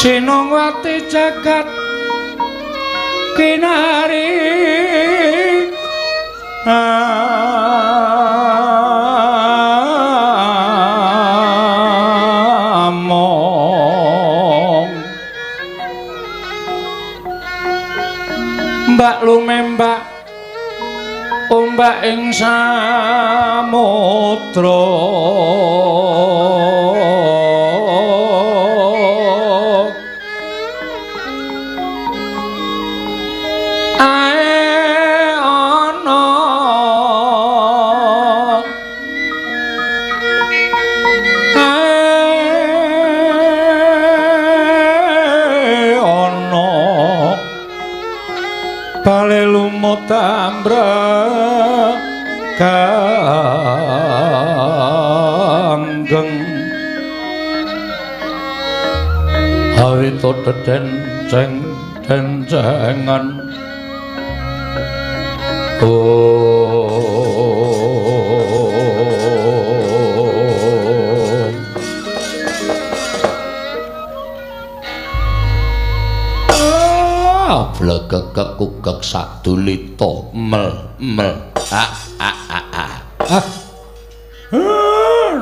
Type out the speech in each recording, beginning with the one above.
Sinongwati jagat kinari among mbak lumembak ombak ing samudra tambra kanggeng awito deden ceng-cengan blegek kugek sadulita mel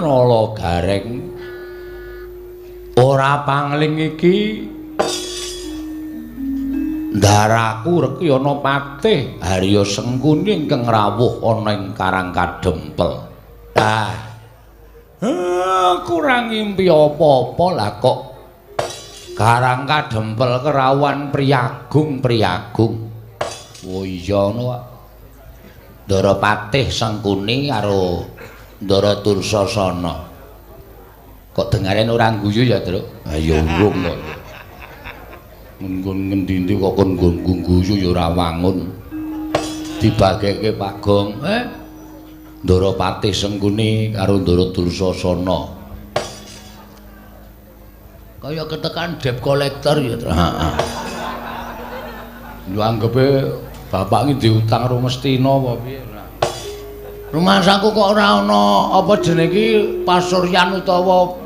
nala gareng ora pangling iki ndaraku Rekyana Patih Harya Sengkuni ingkang rawuh ana ing Karang Kadempel kurang ngimpi apa-apa lah kok Karang Kadempel kerawan priyagung. Oh iya ngono Pak. Ndara Patih Sengkuni karo Ndara Dursasana. Kok dengaren ora guyu ya, Truk? Ha ya urung kok. Nggon ngendi-endi kok kon guyu ya ora wangun. Dibageke Pak Gong. Ndara Patih Sengkuni karo Ndara Dursasana. Kaya ketekan debt collector ya. Heeh. Lho anggepe bapak iki diutang Rumestina apa piye? Rumah saku kok ora ana apa jenenge iki pasuryan utawa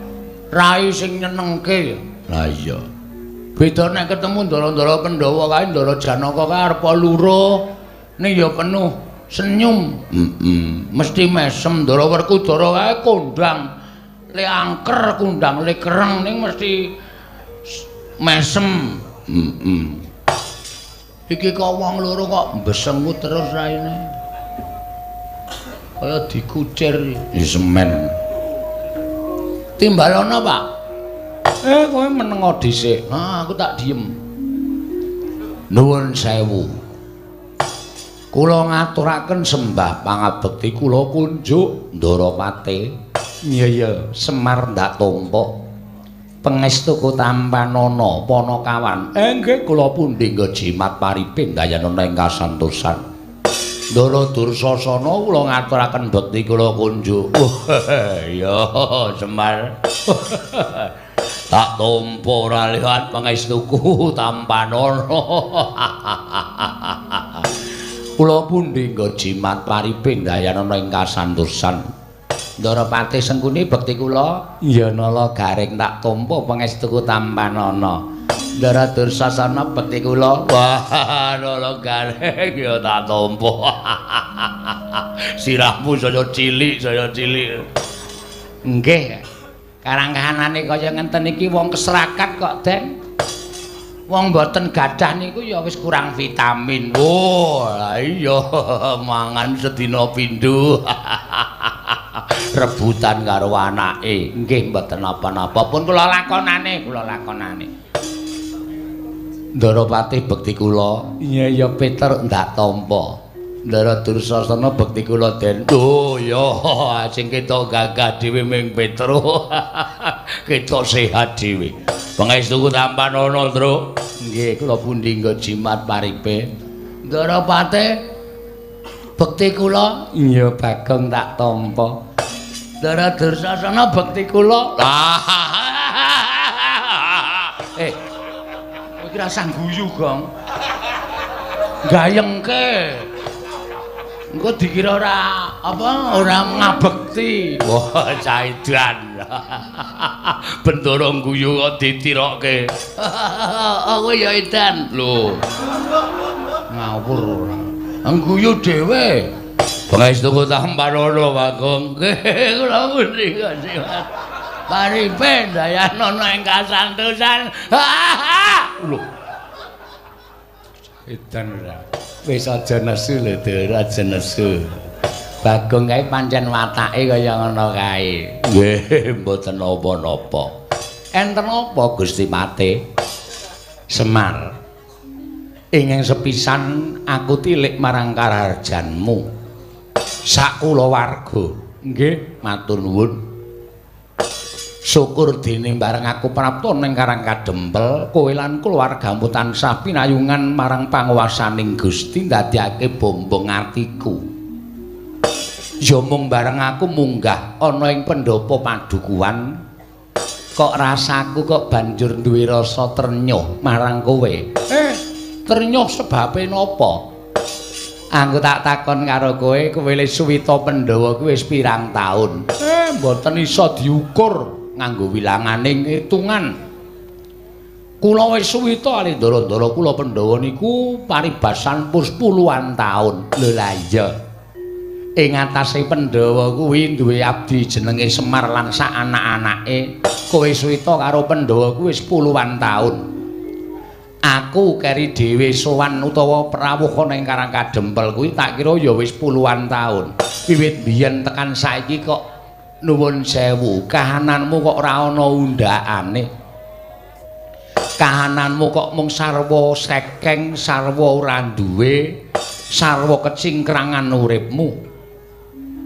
rai sing nyenengke. Lah iya. Beda nek ketemu ndara-ndara Pandhawa kae Ndara Janaka kae arep luro ning ya penuh senyum. Mesti mesem Ndara Werkudara kae kondang. Le angker kundang le kereng ning mesti mesem. Iki kok wong loro kok mbesengu terus raine. Kaya dikucir semen. Timbalana, Pak. Kowe menengo dhisik. Aku tak diem. Nuwun sewu. Kula ngaturaken sembah pangabekti kula kunjuk Ndara Patih. Iya Semar ndak tompo pangestu Tampanana Panakawan nggih kula pundi nggo jimat paripin dayanana ing kasantosan Ndara Dursasana kula ngaturaken bekti kula kunjuk iya Semar tak tompo ora liwat pangestuku Tampanana kula pundi nggo jimat paripin dayanana ing kasantosan Ndara Patih Sengkuni bekti kula ya nala garing tak tampa pangestuku Tampanana. Ndara Dursasana bekti kula wah nala garing ya tak tampa. Sirahmu saya cilik. Nggih. Karang-kahanane kaya ngenten iki wong keserakat kok, Den. Wong mboten gadah niku ya wis kurang vitamin. Oh, lah iya mangan sedina pindho. Rebutan karo anake nggih mboten napa-napa pun kula lakonane Ndara Patih bekti kula iya Peter ndak tampa Ndara Dursasana bekti kula Den oh ya sing ketok gagah dhewe ming Petro ketok sehat dhewe pangestuku Tampanana Tru nggih kula pundi nggo jimat paripe Ndara Patih bekti kula iya Bagong tak tampa Ndara Dursasana bekti kula. Kowe iki rasang guyu, Gong. Gayengke. Engko dikira ora ngabekti. Wah, caidan. Bendoro guyu kok ditirokke. Aku ya edan. Lho. Ngawur ora. Ngguyu dhewe. Pangestu tambarono Bagong. Kula pundi kasihan. Paripen dayanono ing kasantosan. Lho. Edan ora. Wis aja nesu lho, aja nesu. Bagong kae pancen watake kaya ngono kae. Nggih, mboten napa-napa. Enten apa Gusti Pate? Semar. Inging sepisan aku tilik marang kararjanmu. Sak kulawarga. Nggih, matur nuwun. Syukur dene bareng aku prapta ning Karang Kadempel, kowe lan kulawargamu tansah pinayungan marang panguwasaning Gusti ndadekake bombong atiku. Ya mung bareng aku munggah ana ing pendopo padukuhan, kok rasaku kok banjur duwe rasa ternyuh marang kowe. Ternyuh sebabe napa? Aku tak takon karo kowe le suwita Pandhawa kuwi wis pirang taun? Mboten iso diukur nganggo wilanganing hitungan. Kula wis suwita ali ndara-ndara kula Pandhawa niku paribasan pun puluhan taun. Lho la iya. Ing atase Pandhawa kuwi duwe abdi jenenge Semar lan sak anak-anake. Kowe suwita karo Pandhawa kuwi wis puluhan taun. Aku keri dhewe sowan utawa prawuh ning Karang Kadempel kuwi tak kira ya wis puluhan taun. Wiwit biyen tekan saiki kok nuwun sewu, kahananmu kok ora ana undhakane. Kahananmu kok mung sarwa sekeng, sarwa ora duwe, sarwa kecingkrangan uripmu.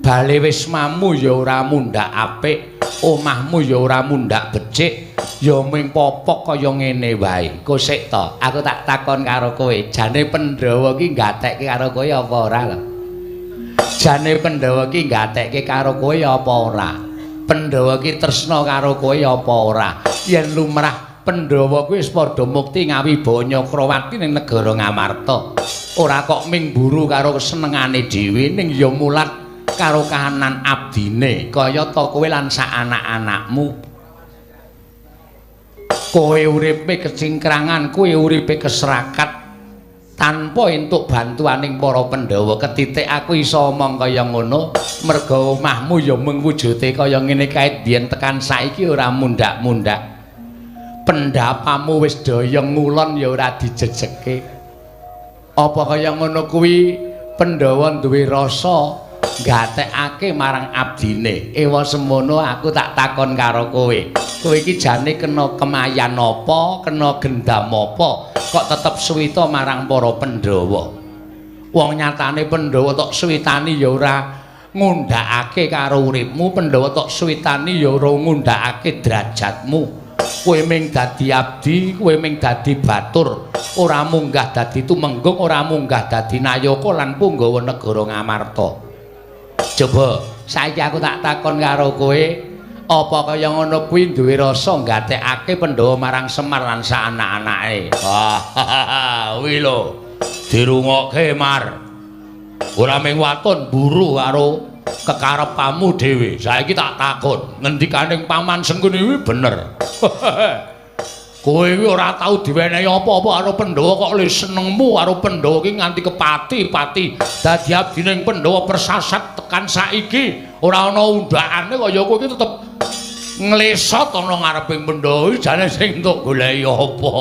Bale wis mamu ya ora mundhak apik, omahmu ya ora mundhak becik, ya mung popok kaya ngene wae. Kok sik to, aku tak takon karo kowe, jane Pandhawa ki gatekke karo kowe apa ora lho? Jane Pandhawa ki gatekke karo kowe apa ora? Pandhawa ki tresna karo kowe apa ora? Yen lumrah Pandhawa kuwi wis padha mukti ngawibawa Nyakrawati ning negara Ngamarta. Ora kok ming buru karo kesenengane dhewe ning ya mulat karo kahanan abdine kaya ta kowe lan sak anak-anakmu. Kowe uripe kecingkrangan, kowe uripe keserakat tanpa entuk bantuaning para Pandhawa. Ketitik aku iso omong kaya ngono merga omahmu ya mung wujude kaya ngene kae biyen tekan saiki ora mundhak-mundhak. Pendapamu wis doyong ngulon ya ora dijejeke. Apa kaya ngono kuwi Pandhawa duwe rasa gatekake marang abdine. Ewa semono aku tak takon karo kowe. Kowe iki jane kena kemayan apa, kena gendam apa, kok tetep suwita marang para Pandhawa. Wong nyatane Pandhawa tok suwitani ya ora ngundhakake karo uripmu, Pandhawa tok suwitani ya ora ngundhakake derajatmu. Kowe ming dadi abdi, kowe ming dadi batur, ora munggah dadi tumenggung, ora munggah dadi nayaka lan punggawa negara Ngamarta. Coba saiki aku tak takon karo kowe, apa kaya ngono kuwi duwe rasa gatekake Pandhawa marang Semar lan sak anak-anake? Wah, kuwi lho. Dirungokke Mar. Ora mung waton buru karo kekarepamu dhewe. Saiki tak takon, ngendikaning Paman Sengkuni kuwi bener. Kowe iki ora tau diwenehi apa-apa karo Pandhawa kok le senengmu karo Pandhawa ki nganti kepati-pati dadi abdining Pandhawa persasat tekan saiki ora ana undhakane kaya kowe iki tetep nglesot ana ngareping Pandhawa jane sing entuk goleki apa.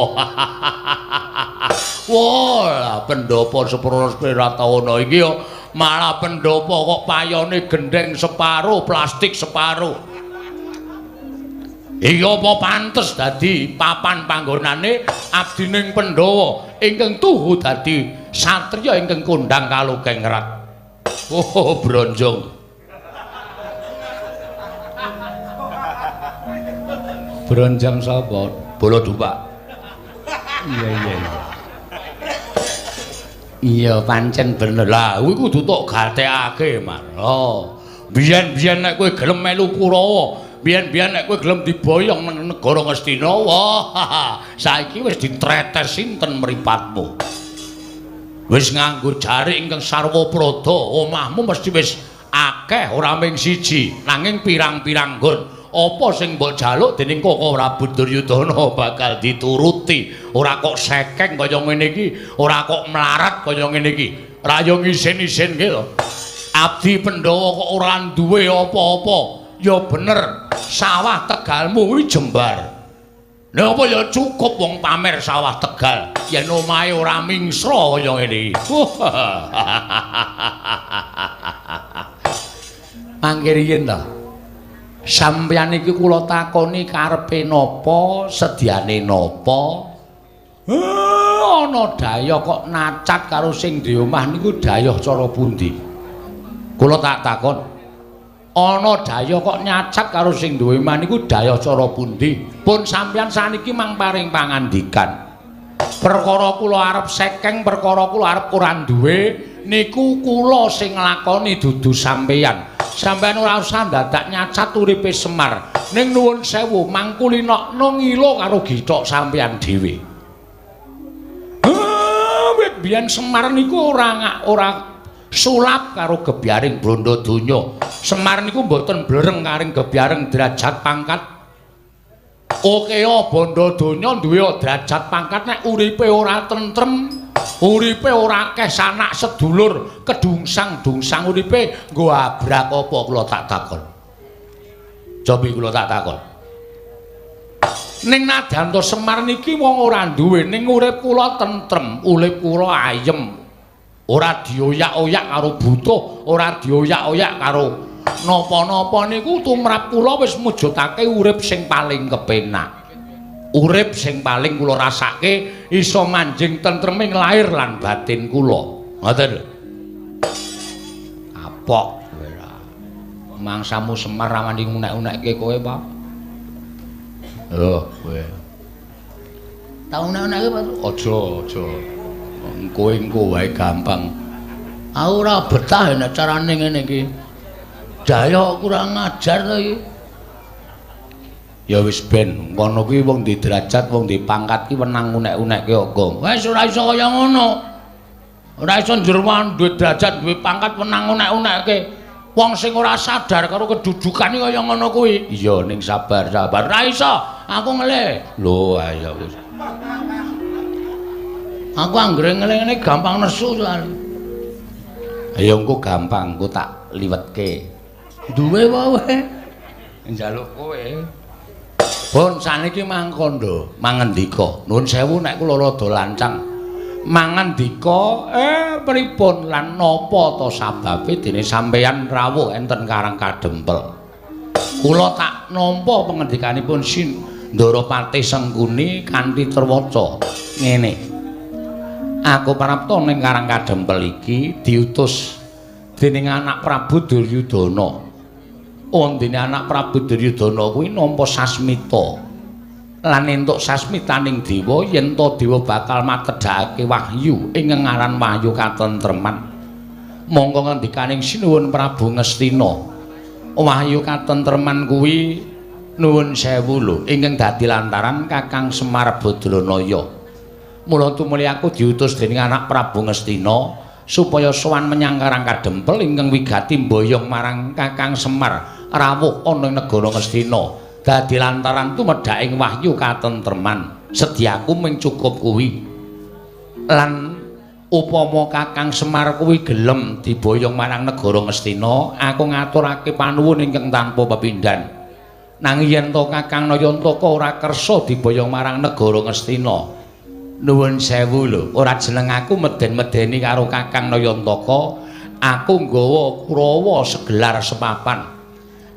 Wah, pendopo sepuro sepira taun iki yo malah pendopo kok payone gendeng separo, plastik separo. Iki apa pantes dadi papan panggonane abdining Pandhawa ingkang tuhu dadi satriya ingkang kondhang kalukengrat. Oh, bronjong. Bronjong sapa? Baladupak. Iya. Iya pancen bener. Lah kuwi kudu tok gatekake, Mas. Oh, biyen-biyen nek kowe gelem melu Kurawa, biyen-biyen nek kowe gelem diboyong nang negara Ngastina, wah, saiki wis ditretes sinten mripatmu. Wis nganggo jari ingkang sarwa prada, omahmu mesti wis akeh ora mung siji, nanging pirang-pirang nggon. Apa sing mbok jaluk dening Koko Prabu Duryudana bakal dituruti. Ora kok sekeng kaya ngene iki, ora kok melarat kaya ngene iki. Ra yo ngisin-isin ki lho. Abdi Pandhawa kok ora duwe apa-apa. Ya bener, sawah Tegalmu kuwi jembar. Lha apa ya cukup wong pamer sawah Tegal yen omahe ora mingsra kaya ngene iki. Mangke riyen to. Sampeyan iki kula takoni karepe napa, sediane napa? Ana daya kok nacat karo sing di omah niku daya cara pundi? Kula tak takon. Ana daya kok nyacat karo sing duwe omah niku daya cara pundi? Pun sampeyan saniki mang paring pangandikan. Perkara kula arep sekeng, perkara kula arep ora duwe niku kula sing nglakoni dudu sampeyan. Sampeyan ora usah dadak nyacat uripe Semar. Ning nuwun sewu mangkulinokno ngilo karo githok sampeyan dhewe. Wit biyen Semar niku ora sulap karo gebyaring Brondodonya. Semar niku mboten blereng karing gebyaring derajat pangkat. Okeo Brondodonya duwe derajat pangkat nek uripe ora tentrem. Uripe ora akeh sanak sedulur kedungsang-dungsang uripe nggo abrak apa kula tak takon. Cobi kula tak takon. Ning Nadanto Semar niki wong ora duwe ning urip kula tentrem, urip kula ayem. Ora dioyak-oyak karo butuh, ora dioyak-oyak karo napa-napa niku tumrap kula wis mujudake urip sing paling kepenak. Urip sing paling kula rasake iso manjing tentreming lahir lan batin kula. Ngoten lho. Kapok kowe ra. Mangsamu Semar rawani ngunek-unekke kowe, Pak. Lho, kowe. Tak unek-unekke, Pak. Aja. Kowe engko wae gampang. Aku ora betah nek carane ngene iki. Daya kurang ajar to iki. Ya wis ben ngono kuwi wong di derajat wong di pangkat ki wenang unek-unekke kok. Wis ora iso kaya ngono. Ora iso jerman duwe derajat duwe pangkat wenang unek-unekke. Wong sing ora sadar karo kedudukane kaya ngono kuwi. Iya ning sabar. Ora iso. Aku ngelih. Lho ayo wis. Aku anggere ngelih-ngelih gampang nesu soalé. Ayo engko gampang engko tak liwetke. Duwe wae. Njaluk kowe. Pun saniki mangkondo, mangendika. Nuwun sewu nek kula rada lancang. Mangandika pripun lan napa ta sababe dene sampeyan rawuh enten Karang Kadempel. Kula tak nampa pangendikanipun Sindorapati Sengkuni kanthi terwaca ngene. Aku parapta ning Karang Kadempel iki diutus dening anak Prabu Duryudana. Ondene anak Prabu Duryudana kuwi nampa sasmita lan entuk sasmitaning dewa yen to dewa bakal matedhakake wahyu ing ngaran wahyu katentreman. Monggo ngendikaning sinuwun Prabu Ngastina. Wahyu katentreman kuwi nuwun sewu lho ingkang dadi lantaran Kakang Semar Badranaya. Mula tumuli aku diutus dening anak Prabu Ngastina supaya sowan menyang Karang Kadempel ingkang wigati mboyong marang Kakang Semar rawuh ana ing negara Ngastina. Dadi lantaran tumedhaking wahyu katentreman, sediaku mung cukup kuwi. Lan upama Kakang Semar kuwi gelem diboyong marang negara Ngastina, aku ngaturake panuwun ingkang tanpa pepindhan. Nanging yen to Kakang Nayantaka ora kersa diboyong marang negara Ngastina, nuwun sewu lho, ora jeneng aku meden-medeni karo Kakang Nayantaka, aku nggawa Kurawa segelar sepapan.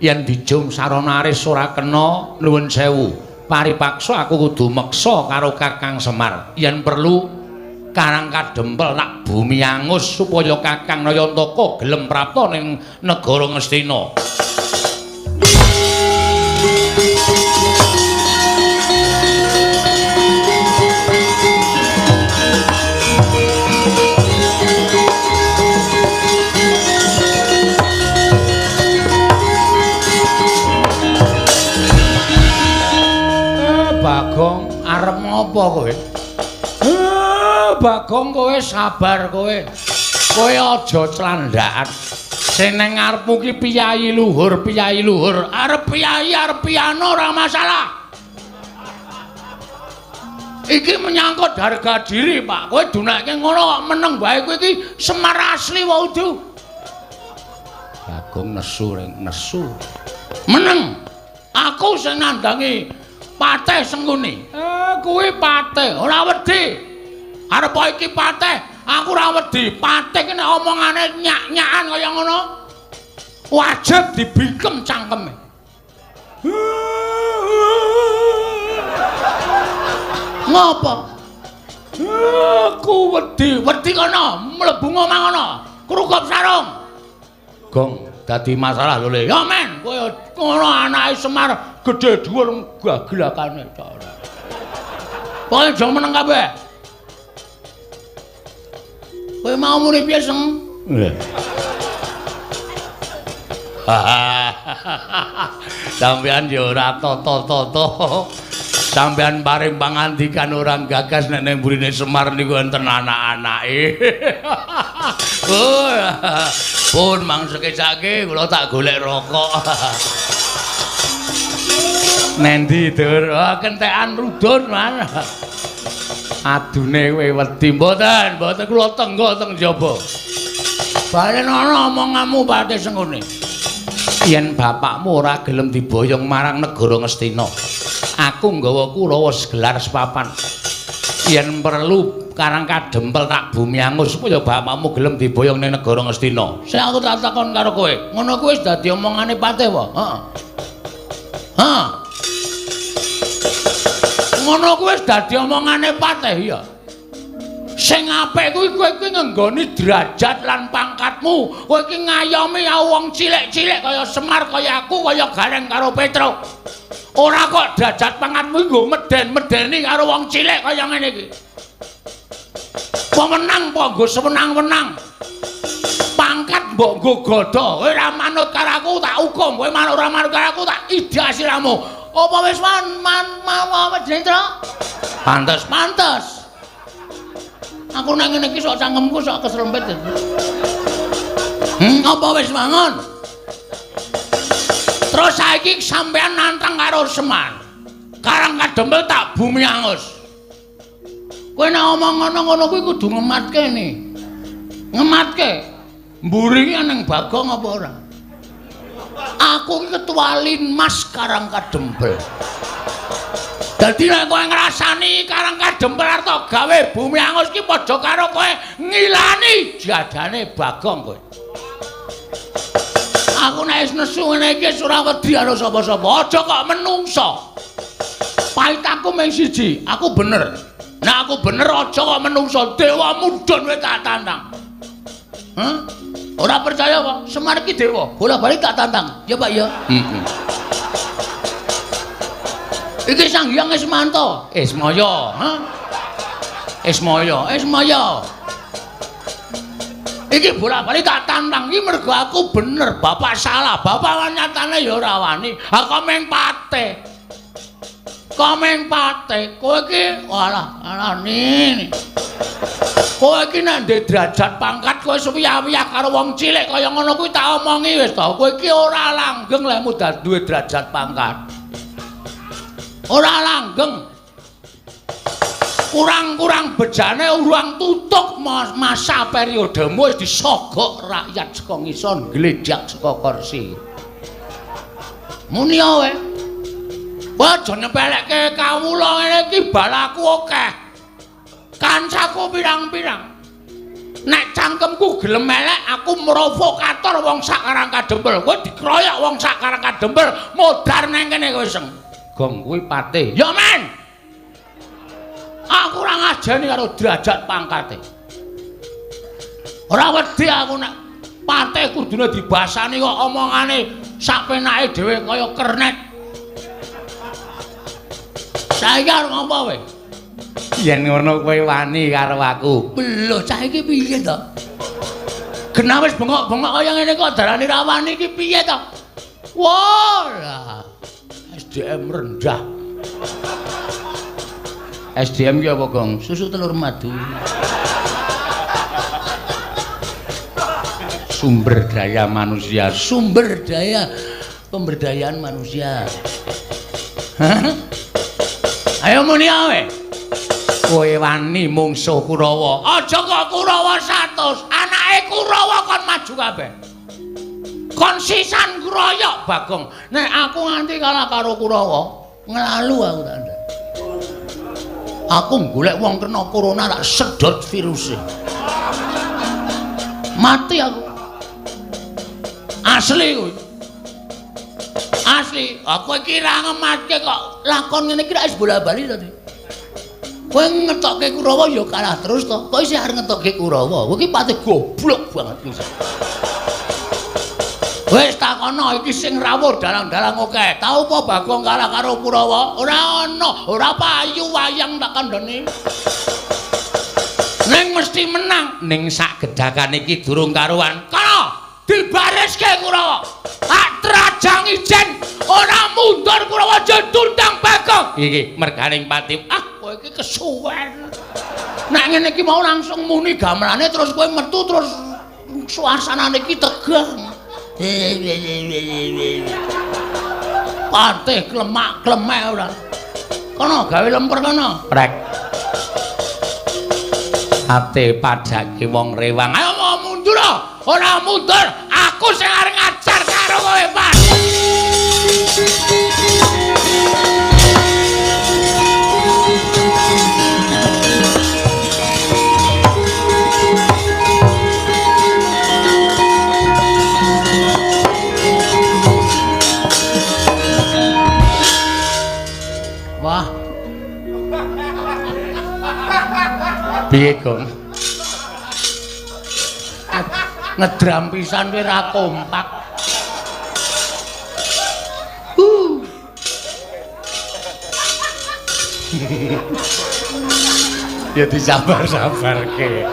Yen dijung sarana aris ora kena, nuwun sewu, paripaksa aku kudu meksa karo Kakang Semar. Yen perlu Karang Kadempel tak bumi angus supaya Kakang Nayantaka gelem prapta ning negara Ngastina. Bagong arep ngopo kowe? Bagong kowe sabar kowe. Kowe aja clandhakan. Sing nang ngarepmu ki piyayi luhur. Arep piyayi arep piano ora masalah. Iki menyangkut harga diri, Pak. Kowe dunake ngono kok meneng bae kowe iki Semar asli wae udu. Bagong nesu. Meneng. Aku sing nandangi pateh sengkuni. Kowe pateh ora wedi. Arep iki pateh. Aku ora wedi, patih nek omongane nyak-nyakan kaya ngono. Wajib dibikem cangkeme. Ngopo? Aku wedi kono, mlebu ngomong kono, krukup sarung. Gong, dadi masalah lho, Le. Ya men, kowe ngono anake Semar gedhe dhuwur gagelakane. Pokoke aja meneng kabeh. Kowe mau muni piye, Seng? Sampeyan ya ora toto-toto. Sampeyan paring pangandikan orang gagas nek ning mburine Semar niku enten anak-anake. Pun mangsa kecake kula tak golek rokok. Nendi dur, kentekan rudun man. Adune kowe wedi mboten kula tenggo teng jaba. Balen ana omonganmu Patih Sengkuni. Yen bapakmu ora gelem diboyong marang negara Ngastina, aku nggawa Kurawa segelar sepapan. Yen perlu Karang Kadempel tak bumi angus supaya bapakmu gelem diboyong ning negara Ngastina. Sing aku tak takon karo kowe, ngono kuwi wis dadi omongane Patih wae. Heeh. Ngono kuwi wis dadi omongane Patih ya. Sing apik kuwi kowe iki ngenggoni derajat lan pangkatmu. Kowe iki ngayomi wong cilik-cilik kaya Semar kaya aku kaya Gareng karo Petro. Ora kok derajat pangkatmu nggo meden-medeni karo wong cilik kaya ngene iki. Pemenang apa nggo sewenang-wenang. Pangkat mbok nggo godha. Kowe ora manut karo aku tak hukum. Kowe manut ora manut karo aku tak idah siramu. Apa wis mau Jendra? Pantes. Aku nang ngene iki sok cangkemku sok keserempet. Apa wis mangon? Terus saiki sampean nantang karo Semar. Karang Kadempel tak bumi angus. Kowe nek omong ngono kuwi kudu ngematke ni. Ngematke. Mburi ning Bagong apa ora? Aku iki ketua Linmas Karang Kadempel. Dadi nek kowe ngrasani Karang Kadempel arep gawe bumi angus iki padha karo kowe ngilani jadane Bagong kowe. Aku nek wis nesu ngene iki ora wedi karo sapa-sapa. Aja kok menungso. Pait aku mung siji, aku bener. Nek aku bener aja kok menungso. Dewa mudhun kowe tak tantang. Hah? Ora percaya apa? Semar iki dewa, bola-bali tak tantang. Ya Pak ya. Iki Sang Hyang Ismanto, Ismaya, ha? Ismaya. Iki bola-bali tak tantang iki mergo aku bener, bapak salah. Bapak nyatane ya ora wani. Aku meng Patih. Komeng Patih, kowe iki alah nini. Kowe iki nek ndek derajat pangkat kowe suwi-wiyah karo wong cilik kaya ngono kuwi tak omongi wis to. Kowe iki ora langgeng lek duwe derajat pangkat. Ora langgeng. Kurang-kurang bejane urang tutuk masa periodemu wis disogok rakyat saka ngisor gledhak saka kursi. Muni wae. Aja nyepelekke kawula ngene iki balaku akeh. Kancaku pirang-pirang. Nek cangkemku gelem elek aku provokator wong sak Karang Kadempel. Kowe dikroyok wong sak Karang Kadempel modar nang kene kowe Seng. Gong kuwi Patih. Ya men. Aku ora ngajeni karo derajat pangkate. Ora wedi aku nek Patih kudune dibasani kok omongane sak penake dhewe kaya kernet. Saiki arep ngopo kowe? Yen ngono kowe wani karo aku. Lho, saiki piye to? Genah wis bengok-bengok kaya ngene kok darani ra wani iki piye to? Wah, SDM rendah. SDM ki apa, Gong? Susu telur madu. Sumber daya manusia, sumber daya pemberdayaan manusia. Hah? Ayo muni awe. Kowe wani mungsuh Kurawa. Aja kok Kurawa 100, anake Kurawa kon maju kabeh. Kon sisan kroyok Bagong. Nek aku nganti kalah karo Kurawa, nglalu aku tak ndak. Aku golek wong kena corona tak sedot virusé. Mati aku. Asli kuwi. Asli, aku iki ra ngematke kok lakon ngene iki ra wis bola-bali to. Kowe ngetokke Kurawa ya kalah terus to. Kok isih arep ngetokke Kurawa? Kowe iki pati goblok banget iki. Wis takono iki sing rawuh dalang-dalang akeh. Tau apa Bagong kalah karo Kurawa? Ora ana, ora payu wayang tak kandhani. Ning mesti menang. Ning sak gedhakan iki durung karuan. Kana dibariske Kurawa. Hak trajang ijen ora mundur Kurawa jendundang Bagong. Iki merganing pati. Kowe iki kesuwen. Nek ngene iki mau langsung muni gamelane terus kowe metu terus suasanane iki tegang. Patih klemak-klemek ora. Kono gawe lemper kono. Prek. Ate padake wong rewang. Ayo mau mundur. Ora mundur. Aku sing arep ngajar karo kowe, Pak. Wah. Piye, Gong? Ngedram pisan kowe ra kompak. Ya disabar-sabarke.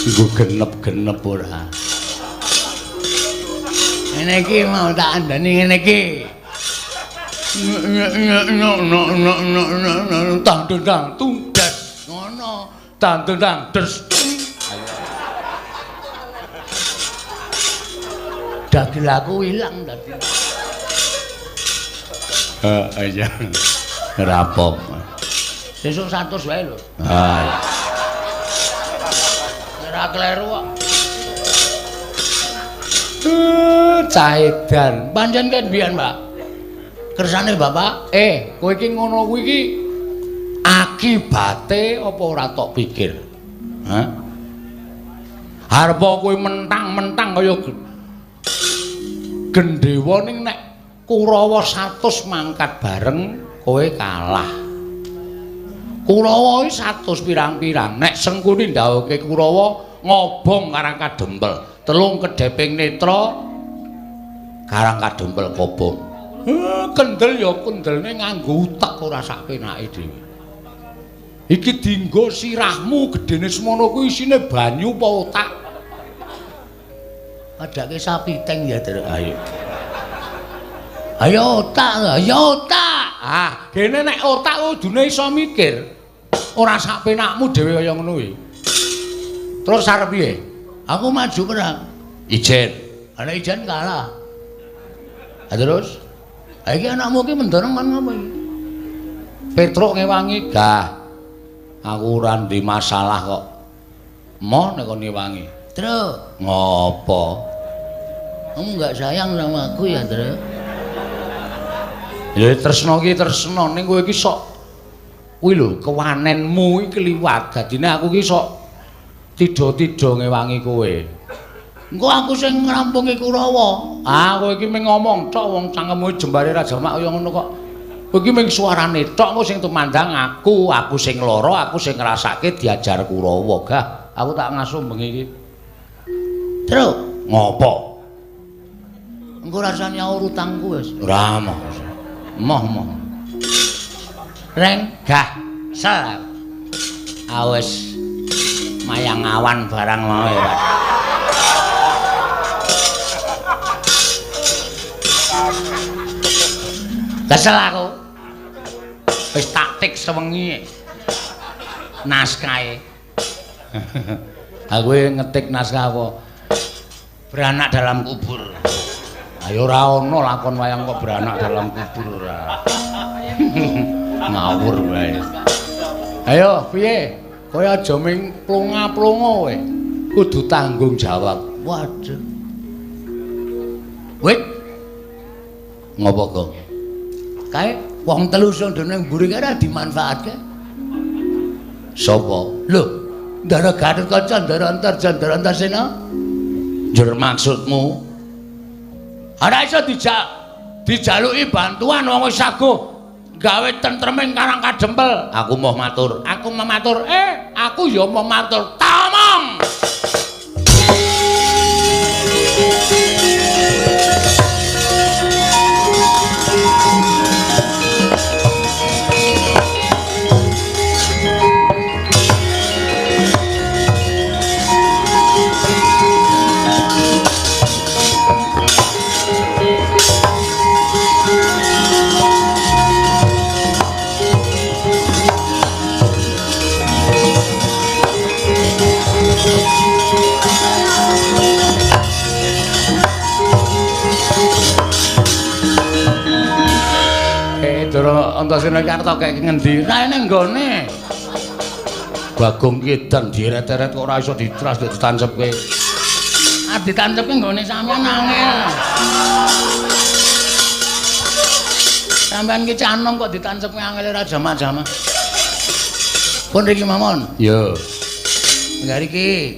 Iku genep-genep ora. Ngene iki mau tak andani ngene iki. Tang-tang tundas ngono. Tang-tang des. Dagil aku ilang tadi. Iya. Rapop. Sesuk 100 wae lho. Ora kleru kok. Caedan. Pancen kan biyen, Pak. Kersane Bapak, kowe iki ngono kuwi iki akibate apa ora tok pikir? Hah? Arep kowe mentang-mentang kaya Gendhewa ning nek Kurawa 100 mangkat bareng kowe kalah. Kurawa iki 100 pirang-pirang. Nek Sengkuni ndhawuhke Kurawa ngobong Karang Kadempel, telung kedheping netra Karang Kadempel kobong. Kendel ya kendelne nganggo utek ora sak penake dhewe. Iki dienggo sirahmu gedene semono kuwi isine banyu apa otak? Adake sapi teng ya, Tru. Ayo. Ayo otak, ayo otak. Kene nek otak kudune iso mikir. Ora sak penakmu dhewe kaya ngono kuwi. Terus arep piye? Aku maju perang. Ijen. Ana ijen kalah. Terus iki anakmu iki mendorong man ngapa iki? Petruk ngewangi, gah. Aku ora ndek masalah kok. Mo nek kon ngewangi. Tru, ngopo? Kamu enggak sayang sama aku ya, Tru? Ya tresno ki tresno ning kowe iki sok kuwi lho kewanenmu iki kliwat. Dadine aku ki sok tida-tida ngewangi kowe. Engko aku sing ngrampungi Kurawa. Kowe iki mung ngomong tok wong cangkemmu jembare Raja Mak kaya ngono kok. Kowe iki mung suarane tok engko sing tumandang aku sing lara, aku sing ngrasake diajar Kurawa. Gah, aku tak ngasuh bengi iki. Tru, ngopo? Engko rasane nyaur utangku wis. Ora moh. Moh. Reng, gah, sel. Awes mayang awan barang mau ya. Kesel aku. Wis taktik sewengi. Naskahe. Aku ngetik naskah apa? Beranak dalam kubur. Ayo ora ono lakon wayang kok beranak dalam kubur ora. Ngawur wae. Ayo piye? Kaya aja ming plonga-plonga kowe. Kudu tanggung jawab. Waduh. Wit. Ngopo, Gong? Kae wong telu sing dene mburi kae ora dimanfaatke. Sapa? Lho, Ndara Gatotkaca, Ndara Antarja, Ndara Antasena. Njur maksudmu? Ora iso dijaluki bantuan wong wis saguh gawe tentreming Karang Kadempel. Aku mau matur. Aku ya mau matur. Tamong. Ndara Antasena iki arep kek ngendi? Raene nggone. Bagong Kidan diret-eret kok ora iso ditras ditancepke. Ah ditancepke nggone sampean angel. Sampean ki canom kok ditancepke angel ora jama-jama. Pun riki mawon. Yo. Enggak riki.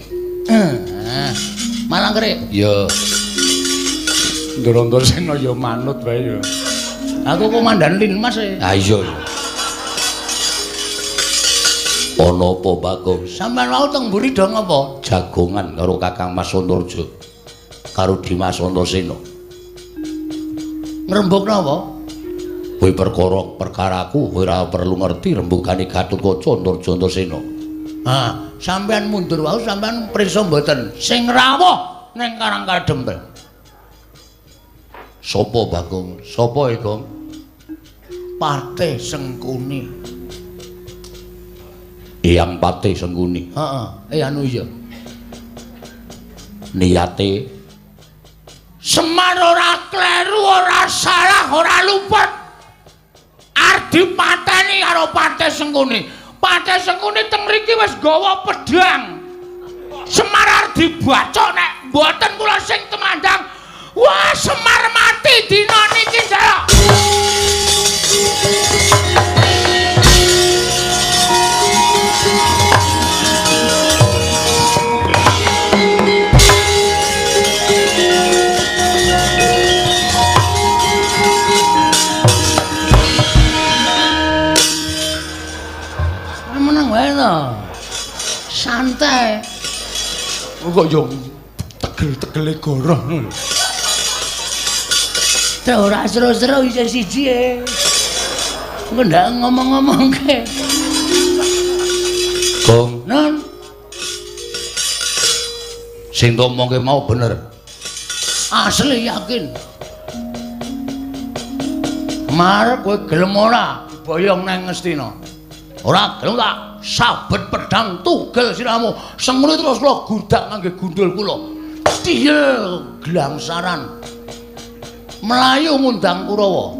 Malang kere. Yo. Ndara Antasena yo manut wae yo. Aku komandan Linmas e. Ha iya. Ana apa Bagong? Sampeyan mau teng mburi dong apa? Jagongan karo Kakang Mas Antarja. Karo Dimas Antasena. Ngrembugna apa? Kowe perkaraku kowe ora perlu ngerti rembugane Gatotkaca Antarja Antasena. Ah, sampeyan mundur wae sampeyan priksa mboten sing rawuh ning Karang Kadempel. Sopo Bagong? Sopo e, Gong? Patih Sengkuni. Eyang Patih Sengkuni. Heeh, anu iya. Niyate Semar ora kleru, ora salah, ora luput. Arep dipateni karo Patih Sengkuni. Patih Sengkuni teng mriki wis gawa pedhang. Semar arep dibacok nek mboten kula sing temandang. Wah, Semar mati dina niki, Jaya. Menang wae to. Santai. Kok yo tegel-tegele goroh. Ora seru-seru iso siji e. Engko ndak ngomong-ngomongke. Gong, non. Sing ngomongke mau bener. Asli yakin. Mar kowe gelem ora boyong nang Ngastina? Ora gelem tak sabet pedang tugel siramu. Sengune terus kula gudak ngangge gundul kula. Tiyel glangsaran. Melayu ngundang Kurawa.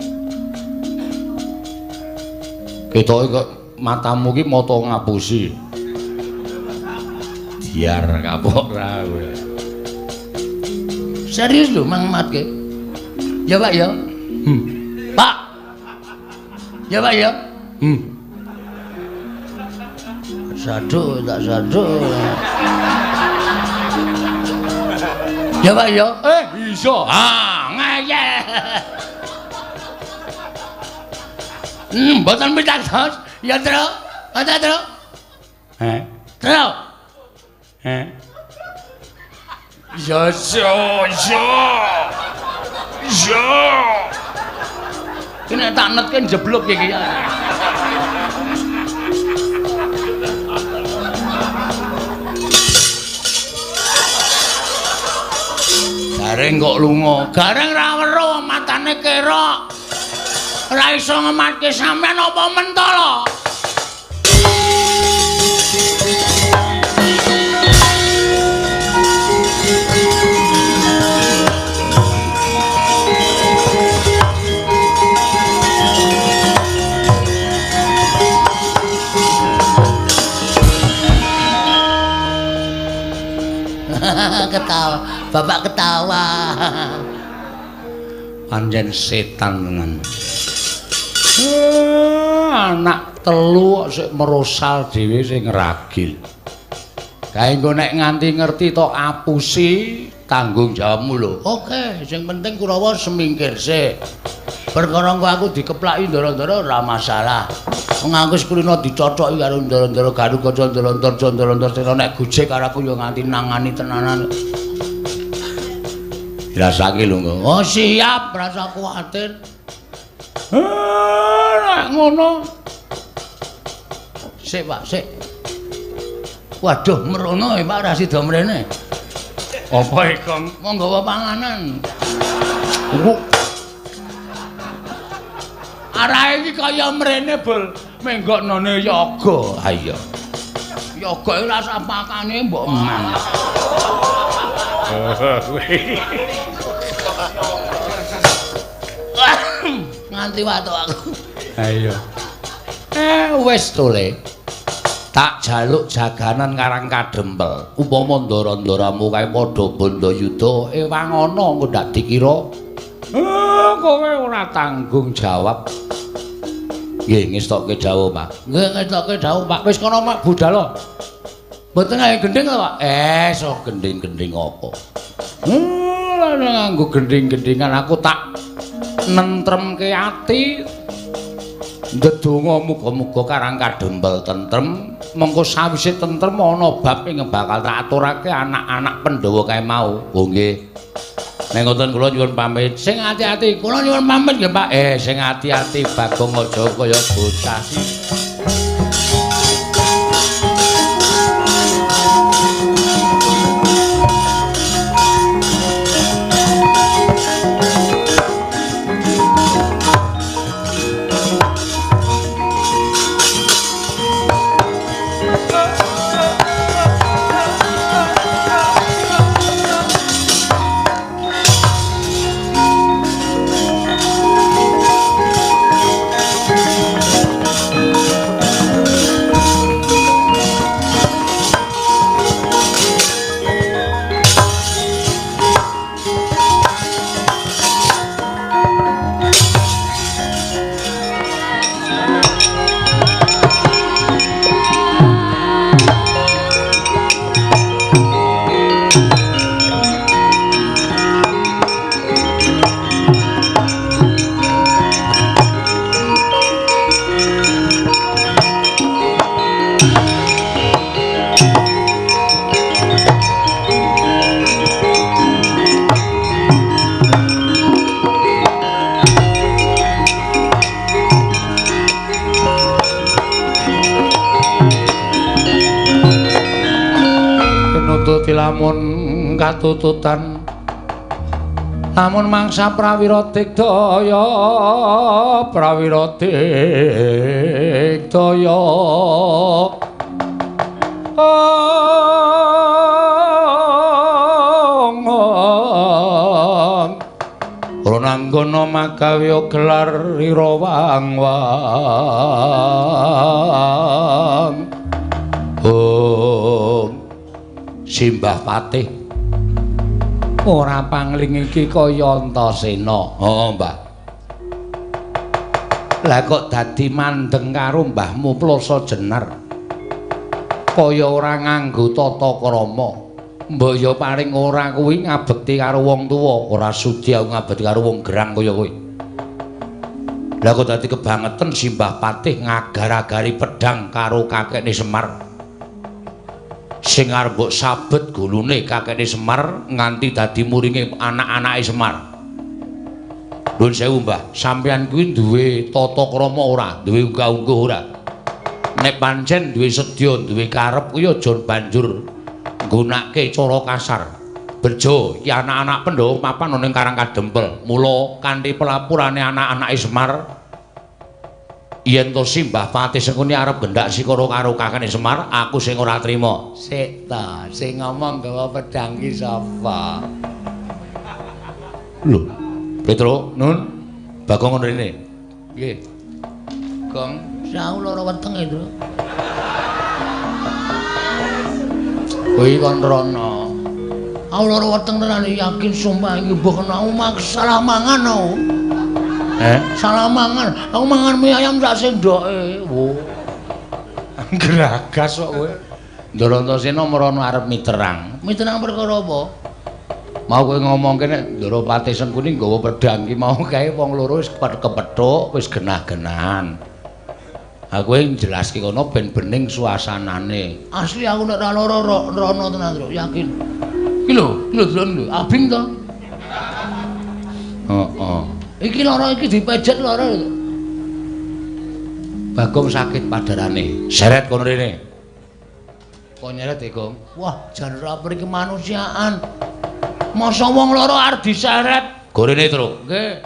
Ketoke kok matamu ki mata ngapusi. Diar kapok ra kowe. Serius lho Mang Matke. Ya Pak ya. Pak. Ya Pak ya. Sadu tak sadu. Ya Pak ya. Iso. Ngeyel. Mboten pitados. Ya, Tru. Ada, Tru. Tru. Ya, Kene tak netke jeblok iki ya. Gareng kok lunga. Gareng ra weruh matane kerok. Ora iso ngematke sampean apa mentala? Ketawa, bapak ketawa. Panjen setan tenan. Anak telu kok sik merosal dhewe sing ngragil. Kae engko nek nganti ngerti to apusi tanggung jawabmu lho. Oke, sing penting Kurawa semingkir sik. Perkara engko aku dikeplaki ndara-ndara ora masalah. Wong aku kulino dicocoki karo ndara-ndara Garukaca ndara-ndara sira nek gojek karo aku ya nganti nangani tenanan. Dirasake lho engko. Oh siap, rasa kuwatir. Nek ngono. Sik, Pak, sik. Waduh, merono Pak ora sida mrene. Apa iku? Monggo gawa panganan. Arahe iki kaya mrene, Bul. Menggoknone yoga. Ha iya. Yoga iki rasa pakane mbok men. Nganti watuk aku. Ha iya. Wis to Le. Tak jaluk jaganan Karang Kadempel. Upama ndara-ndaramu kae padha Bandayuda ewangana engko ndak dikira kowe ora tanggung jawab. Nggih ngestokke dawuh, Pak. Nggih ngestokke dawuh, Pak. Wis kono Mak budal. Mboten ae gending lho, Pak. So gending-gending apa? Nganggo gending-gendingan aku tak nentremke ati. Ndedonga muga-muga Karang Kadempel tentrem. Mengko sawise tentrem ana bab sing bakal tak aturake anak-anak Pandhawa kae mau. Oh nggih. Nek ngoten kula nyuwun pamit. Sing ati-ati, kula nyuwun pamit nggih, Pak. Sing ati-ati Bagong aja kaya bocah. Lamun katututan lamun mangsa prawira digdaya Ranggana magawe gelar Irawang Simbah Patih ora pangling iki kaya Antasena. Oh, Mbah. Lah kok dadi mandeng karo mbahmu Plasa Jenar. Kaya ora nganggo tata krama. Mbok ya paring ora kuwi ngabekti karo wong tuwa, ora sudi aku ngabekti karo wong gerang kaya kowe. Lah kok dadi kebangetan Simbah Patih ngagar-agari pedhang karo kakekne Semar. Sing arep mbok sabet gulune kakekne Semar nganti dadi muringe anak-anake Semar. Nuwun sewu, Mbah, sampeyan kuwi duwe tata krama ora, duwe unggah-ungguh ora? Nek pancen duwe sedya, duwe karep kuwi aja banjur nggunakake cara kasar. Bejo, iki anak-anak Pandhawa mapan ana ning Karang Kadempel. Mula kanthi pelapurane anak-anake Semar yen to Simbah Pati Sengkuni arep gendak sikara karo kakane Semar, aku sing ora trima. Sik ta, sing ngomong gawa pedang ki sapa? Lho, Petro, Nun, Bagong rene. Nggih. Gong, aku lara weteng itu. Kuwi kon rono. Aku lara weteng tenan yakin sumpah iki mbok kena aku salah mangan aku. Salah mangan. Aku mangan mie ayam sak sendoke. Wo. Geragas kok kowe. Ndara Antasena merono arep miterang. Miterang perkara apa? Mau kowe ngomongke nek Ndara Pati Sengkuni nggawa pedhang ki mau kae wong loro wis kepethuk, wis genah-genahan. Aku njelaske kono ben bening suasanane. Asli aku nek ora lara rono tenan, Tru, yakin. Iki lho lho, abing to. Heeh. Iki lara iki dipejet lara. Bagong sakit padarane. Seret kono rene. Kok nyeret e, Gong? Wah, jan ora mriki kemanusiaan. Masa wong lara arep diseret. Gorene, Tru. Nggih.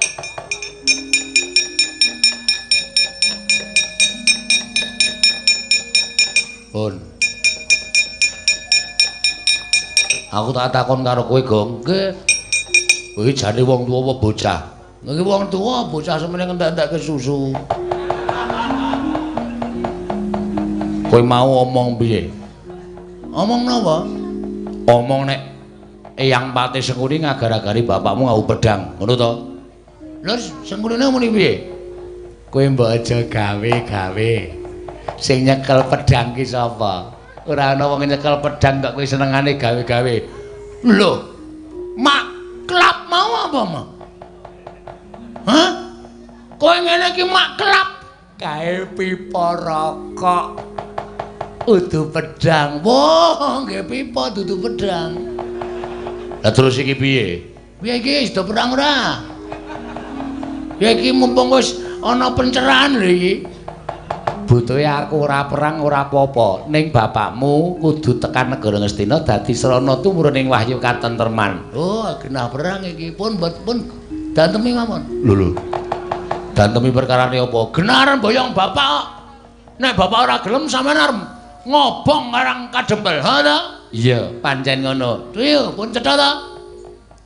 Pun. Aku tak takon karo kowe, Gong. Nggih. Kowe jane wong tuwa apa bocah? Iki wong tuwa bocah semene ngentek-entekke susu. Kowe mau omong piye? Omong napa? Omong nek Eyang Pati Sengkuni ngagar-agari bapakmu ngau pedhang, ngono to? Lha Sengkunine muni piye? Kowe mbok aja gawe-gawe. Sing nyekel pedhang ki sapa? Ora ana wong nyekel pedhang kok kowe senengane gawe-gawe. Lho, mak klap mau apa, Mak? Hah? Kowe ngene iki mak klap Kae pipa rokok. udu pedhang. Wah, nggih pipa dudu pedhang. Lah terus iki piye? Piye iki sedo perang ora? Ya iki mumpung wis ana pencerahan lho iki. Butuhe aku ora perang ora apa-apa, ning bapakmu kudu tekan negara Ngastina dadi srana tumurun ing wahyu katentreman. Oh, genah perang iki pun dantemi mawon. Lho. Dantemi perkarane apa? Genaran boyong bapak kok. Nek bapak ora gelem sampean arep ngobong marang Kadempel, ha ta? Iya, pancen ngono. Iya, pun cetha ta?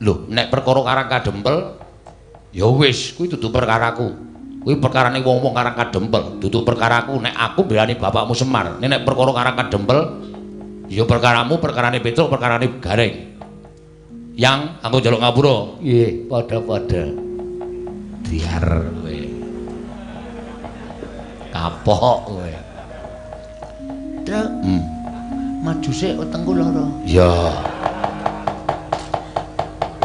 Lho, nek perkara Karang Kadempel ya wis, kuwi dudu perkaraku. Kuwi perkarane wong-wong Karang Kadempel, dudu perkaraku. Nek aku belani bapakmu Semar. Nek perkara Karang Kadempel ya perkaramu, perkarane Petruk, perkarane Gareng. Yang aku njaluk ngapura. Nggih, padha-padha. Biar kowe. Kapok kowe. Truk. Maju sik wetengku lara. Ya.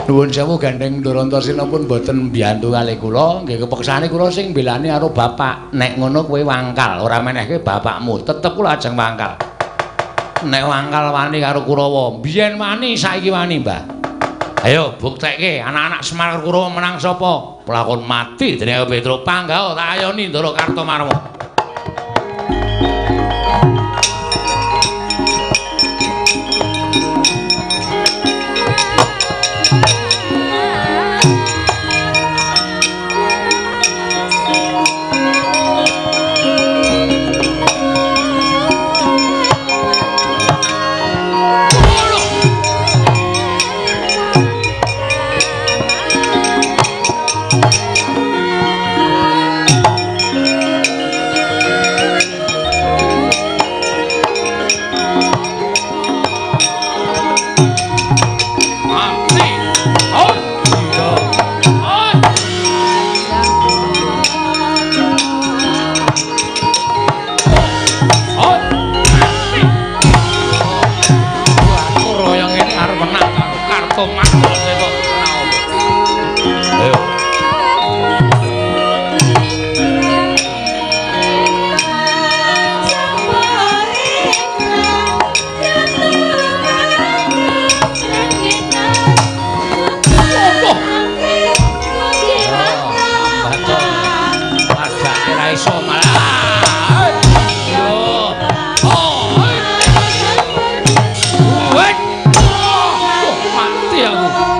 Nuwun sewu Gandeng Ndara Antasena pun boten mbiyantu kalih kula, nggih kepeksane kula sing mbelani karo bapak. Nek ngono kowe wangkal, ora menehke bapakmu, tetep kula ajeng wangkal. Nek wangkal wani karo Kurawa, biyen wani saiki wani, Mbah. Ayo buktekke anak-anak Semar Kurawa menang sapa? Pelakon mati dening Petruk Panggawa tak ayoni Ndara Kartomarma. Mati aku.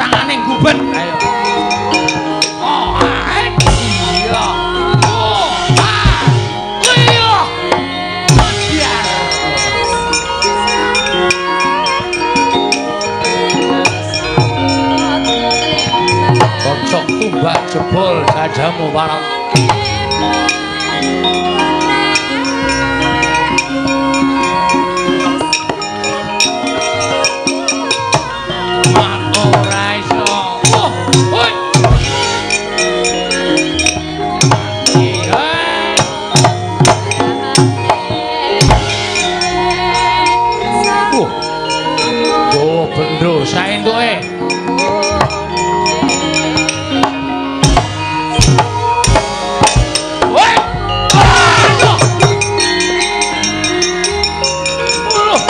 tangane gubet. Ayo. Oh, iya. Oh, iya. Biar. Kocok tumbak jebol sajamu parang. Saentuke. Woi. Aduh. Aduh.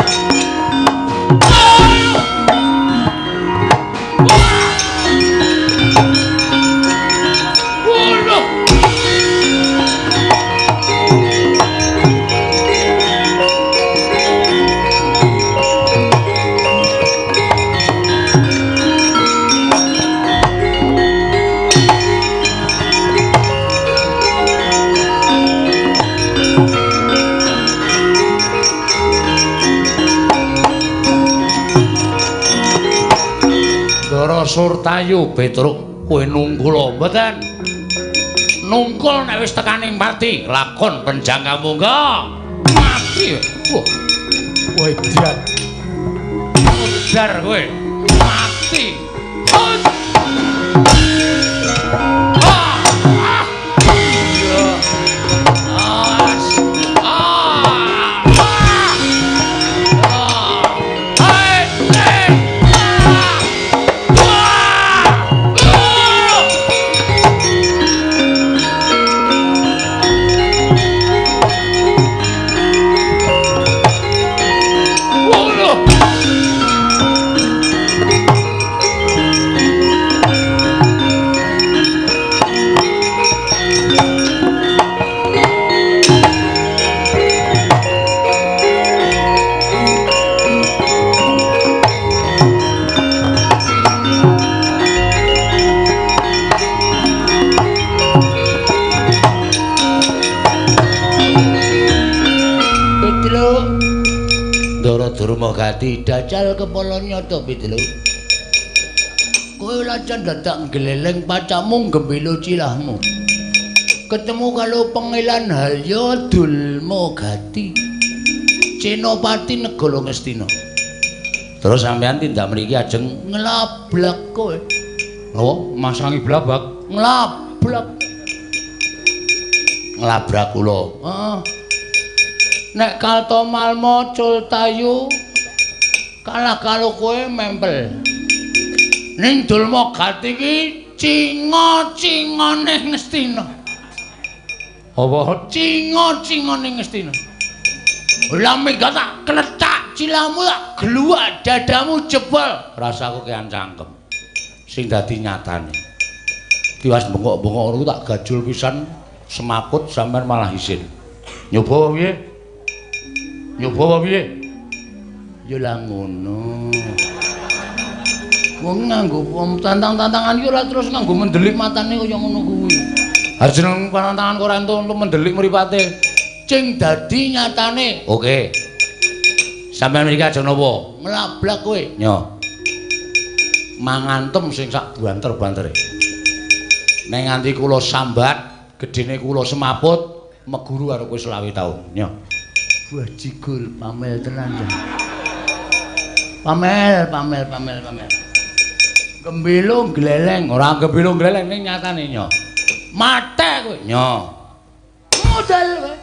Surtayu Petruk kowe nungkul mboten nungkul nek wis tekaning pati lakon penjangga monggo mati wah wedhat udar kowe mati Durmagati dajal kepala nyata Pitelu. Kowe lajan dadak gleleng pacamu gembelo cilahmu. Ketemu karo Pengilan Halya Durmagati. Cenopati Negara Ngastina. Terus sampean tindak mriki ajeng nglablak kowe. Lho, masangi blabak nglablak. Nglabrak kula. Heeh. Nek kalto malmo cultayu kalah karo kowe mempel ning Durmagati iki cinga-cingane Ngastina. Apa cinga-cingane Ngastina? Lame gak kletak cilamu tak gluwak dadamu jebol. Rasaku kean cangkem. Sing dadi nyatane. Tiwas bengok-bengok ngono tak gajul pisan semaput sampean malah isin. Nyoba piye? Nyoba piye? Ya lah ngono. Wong nganggo tantang-tantangan iki ora terus nganggo mendelik matane kaya ngono kuwi. Harjeneng pantangan kok ora entuk mendelik mripate. Cing dadi nyatane. Oke. Sampeyan mriki ajeng napa? Nglablak kowe. Nyo. Mangantem sing sak banter-bantere. Nek nganti kula sambat, gedene kula semaput, meguru karo kowe 20 taun. Nyo. Buah jigul pamel tenan ya. Pamel. Gembelo gleleng, ora gembelo gleleng ning nyatane nyo. Mate kowe nyo. Modal kowe.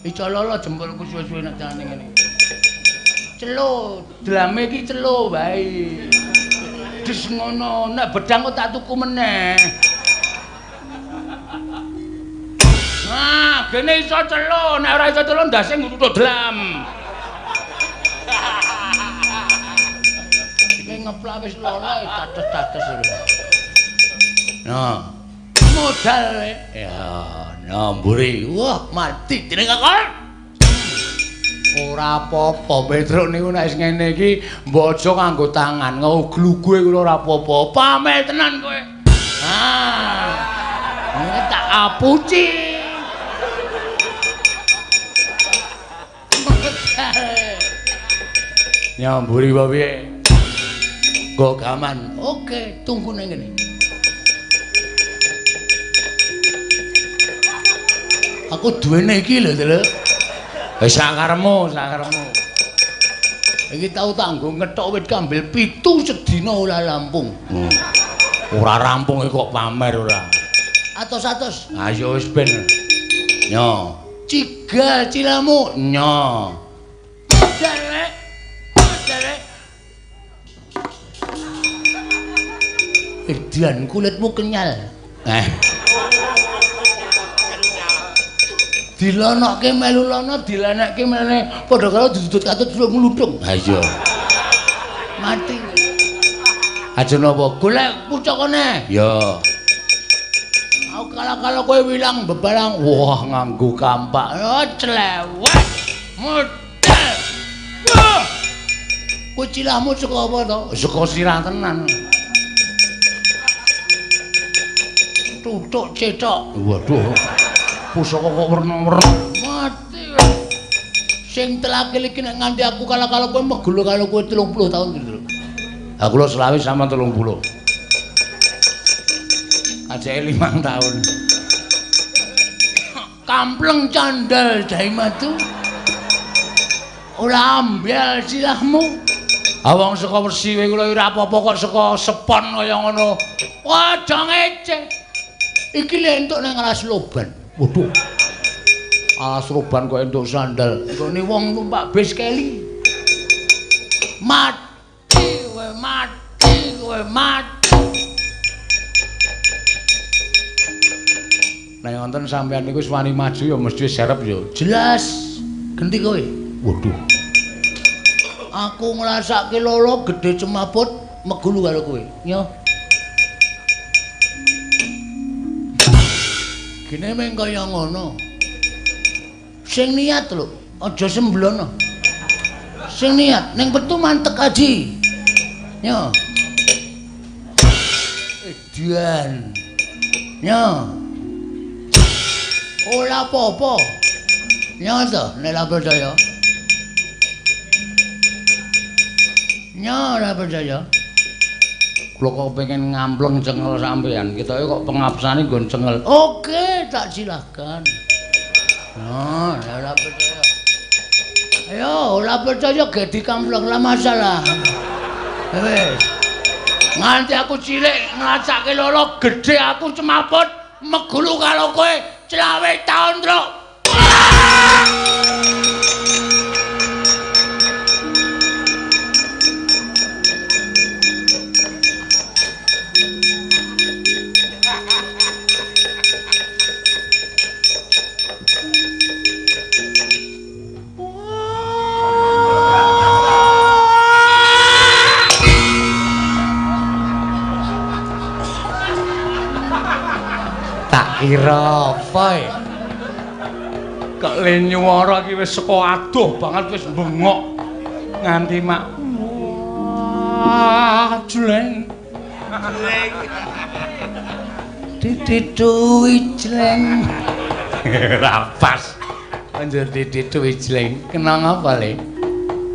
Icololo jempolku suwe-suwe nek jalan ngene. Celo, drame iki celo wae. Des ngono, nek bedang kok tak tuku meneh. Nah, gene iso celo, nek ora iso celo ndase ngututuk dlam. Iki ngeplak wis lolo tates-tates lho. Nah, modal kowe. Ya, nyamburi. Wah, mati jeneng kakon. Ora apa-apa, Petruk niku nek ngene iki mbok aja nganggo tangan, nganggo glugu kuwi ora apa-apa. Pamit tenan kowe. Ini tak apuci. Nyamburi apa piye? Go gaman. Oke, tunggu nang ngene. Aku duwene iki lho, Lho. Wis sakaremu. Iki tau tanggo ngethok wit kambil 7 sedina ora rampung. Ora rampung kok pamer ora. Atos. Ayo wis ben. Nyo. Cigal cilamu. Nyo. Derek. Edian kulitmu kenyal. Dilonokke melu lono, dilenekke meneh padha karo didudut katut ngluthung. Ha iya. Mati. Aja napa golek pucukane. Ya. Aku kala-kala kowe wilang bebalang, wah nganggo kampak. Oh clewek. Model. Wah. Kowe cilahmu saka apa to? Saka sirah tenan. Tutuk cetok. Waduh. Pusaka kok werna-werna. Mati. Sing telakil iki nek nganti aku kala-kala kowe megulu karo kowe 30 tahun gitu. Aku lho selawe sama 30. Ajake 5 tahun. Kampleng candal dai matu. Ora ambyal silahmu. Awang saka Wesi kowe kula ora apa-apa kok saka Sepon kaya ngono. Aja ngeceh. Iki lek entuk nang alas loban. Waduh. Alas roban kok entuk sandal. Kok ni wong numpak bis keli. Mati. Nek wonten sampeyan niku wis wani maju ya mesti serep ya. Jelas. Genti kowe. Waduh. Aku ngrasake lolo gedhe cemabut megulu karo kowe. Yo. Gene meng kaya ngono. Sing niat lho, aja semblono. Sing niat ning petu mantek aji. Yo. Edian. Yo. Ora apa-apa. Yo to, nek ora percaya. Yo ora percaya. Kula kok pengen ngampleng cengel sampean, ketoke kok pengabsane nggon cengel. Oke, tak silahkan. Nah, ora percaya. Ayo, ora percaya ge dikampleng lah masalah. Wis. Nganti aku cilik nglacake lolo gedhe aku cemaput megulu karo kowe 20 tahun, Truk. Kira apa ya? Kok le nyuwara iki wis saka adoh banget wis bengok nganti mak. Wah, jleng. Dititu ijleng. Rapas. Anjir dititu ijleng. Kenang apa le?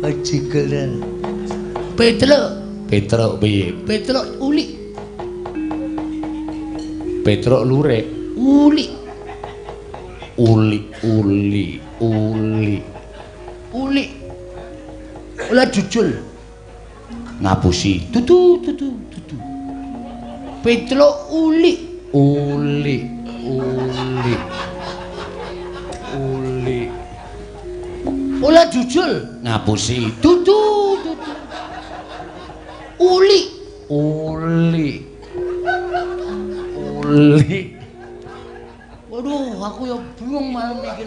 Ajigelan. Petruk piye? Petruk uli. Petruk lurek. Uli. Ula jujul. Ngapusi. Tutu. Petruk uli. Ula jujul. Ngapusi. Tutu. Uli. Waduh, aku ya bingung malam iki.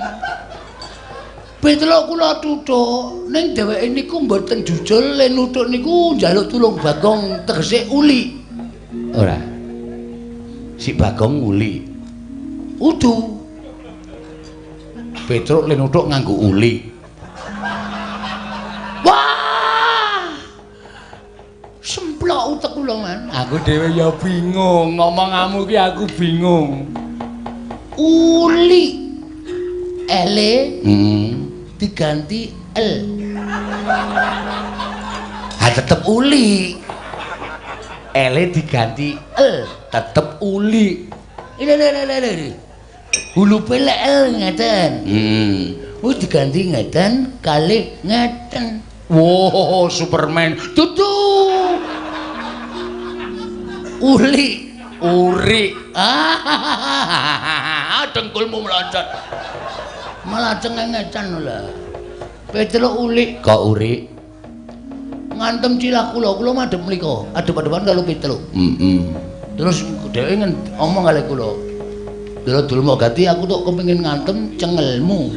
Petruk kula tuthuk, ning dheweke niku mboten jujul, len nuthuk niku njaluk tulung Bagong tegese uli. Ora. Si Bagong uli. Udu. Petruk len nuthuk nganggo uli. semplok utek kula man. Aku dhewe ya bingung, ngomonganmu ki aku bingung. Uli ele diganti L. Tetep uli. Ele diganti L, tetep uli. Ini. Hulu pelek L ngeten. Wis diganti ngeten kalih ngeten. Wow, Superman. Dudu. Uli, uri. Dengkulmu meloncat. Malah cengengecan lho. Petruk uli. Kok uri? Ngantem cilah kula madhep mriko, adep-adepan karo Petruk. Terus dhewe ngomong kali kula. Dul Mogati aku tok kepengin ngantem cengelmu.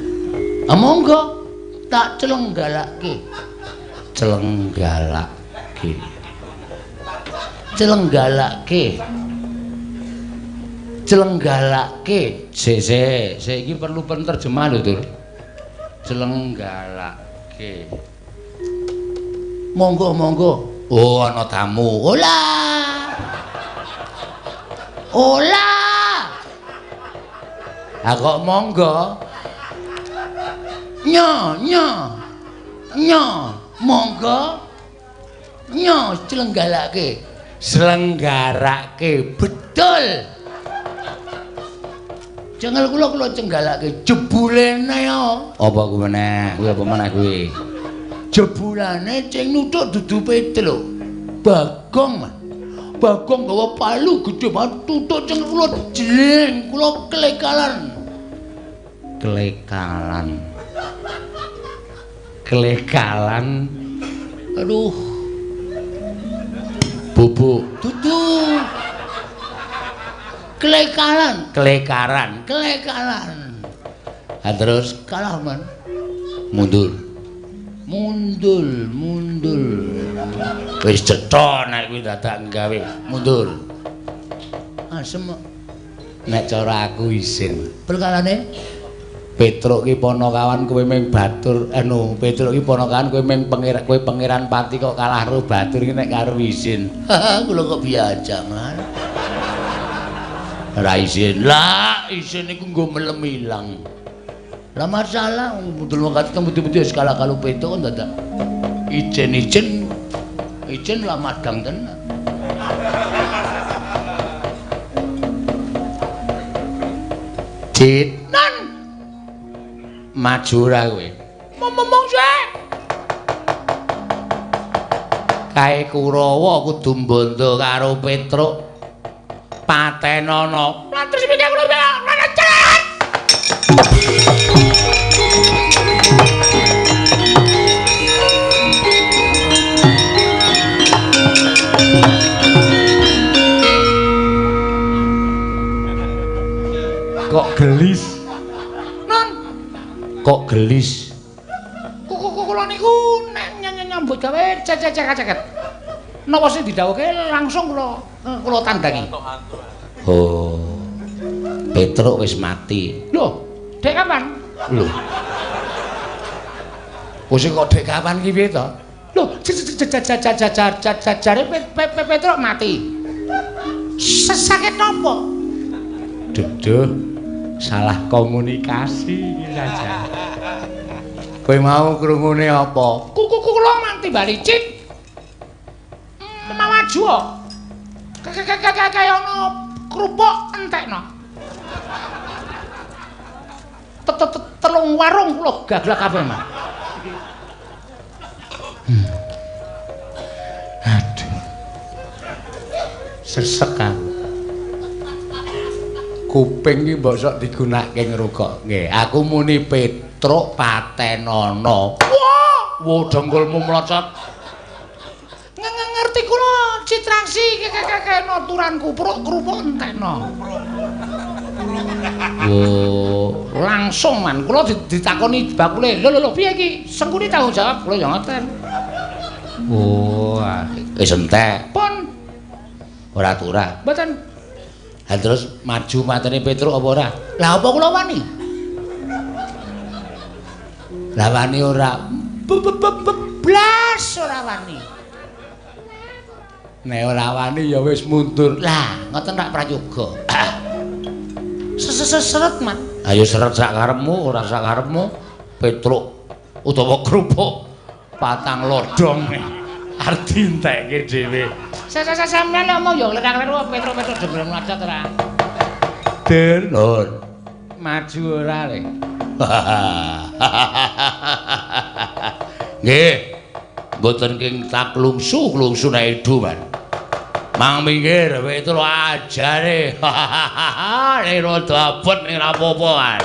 Ah monggo tak celenggalake. Celenggalake. Sik iki perlu penerjemah lho, Dur. Celenggalake. Monggo. Oh, ana tamu. Ola. Ah kok monggo? Nyo. Monggo. Nyo celenggalake. Selenggarake. Betul. Cengel kula cenggalake jebulene yo. Apa kuwi meneh? Kuwi apa meneh kuwi? Jebulane ceng nuthuk dudu Petruk. Bagong man. Bagong gawa palu gedhe banget tutuk ceng kula jling, kula klekalan. Aduh. Bubuk. Dudu. Klekaran. Terus Kalah man. mundur. Wis cetha nek kuwi dadak gawe mundur. Asem Nek cara aku isin. perkarane Petruk ki ponokawan kowe ming batur Petruk ki ponokawan kowe ming pangeran pati kok kalah karo batur ki nek karo isin. Kula kok biasa man. Ora isin. Lah isin iku nggo melem ilang. Lah masalah Dul Mogati tembung-tembung wis kalah karo Petruk kan dadak. Ijen lah madang tenan. Nan maju ra kowe. Ngomong sik. Kae Kurawa kudu mbondo karo Petruk. Patenana. Lah terus piye kula ana cerat. Kok gelis? Non, Kok gelis? kula niku nek nyambut gawe cecek-ceket. Napa sing didhawuhke langsung kula tandangi. Oh. Petruk wis mati. Lho, dek kapan? Lho. Wis kok dek kapan ki piye to? Lho, jare Petruk mati. Sakit napa? Duduh. Salah komunikasi iki saja. Kowe mau krungune apa? Kula manti bali cik. Maju kok. Kaya ana krupuk entekno. Telung warung kula gaglak kabeh, Mas. Aduh. Sesek aku. Kuping iki mbok sok digunakake ngrungokke. Aku muni Petruk patenana. Wah, dengkulmu mlocot. Ngerti kula citraksi kekekeno turanku krupuk entekno. Oh, Langsung man kula ditakoni bakule. Lho piye iki? Sengkuni tanggung jawab kula ya ngoten. oh, wis entek. Pun Ora turah. mboten. Lah terus maju matene Petruk apa ora? Lah apa kula wani? Lah wani ora. Blas ora wani. Nek ora wani ya wis mundur. Lah, ngoten tak prayoga. Seret, Mat. Ayo seret sak karepmu, ora sak karepmu. Petruk utawa krupuk patang lodong arep dientekke dhewe. Sampeyan ngomong ya lekar-lekar Petruk demrem aja to ra. Den, maju ora le. Nggih. Mboten king tak klungsu nek edu man. Mang minggir Petruk ajare. Nek rada abot ning apa-apa kan.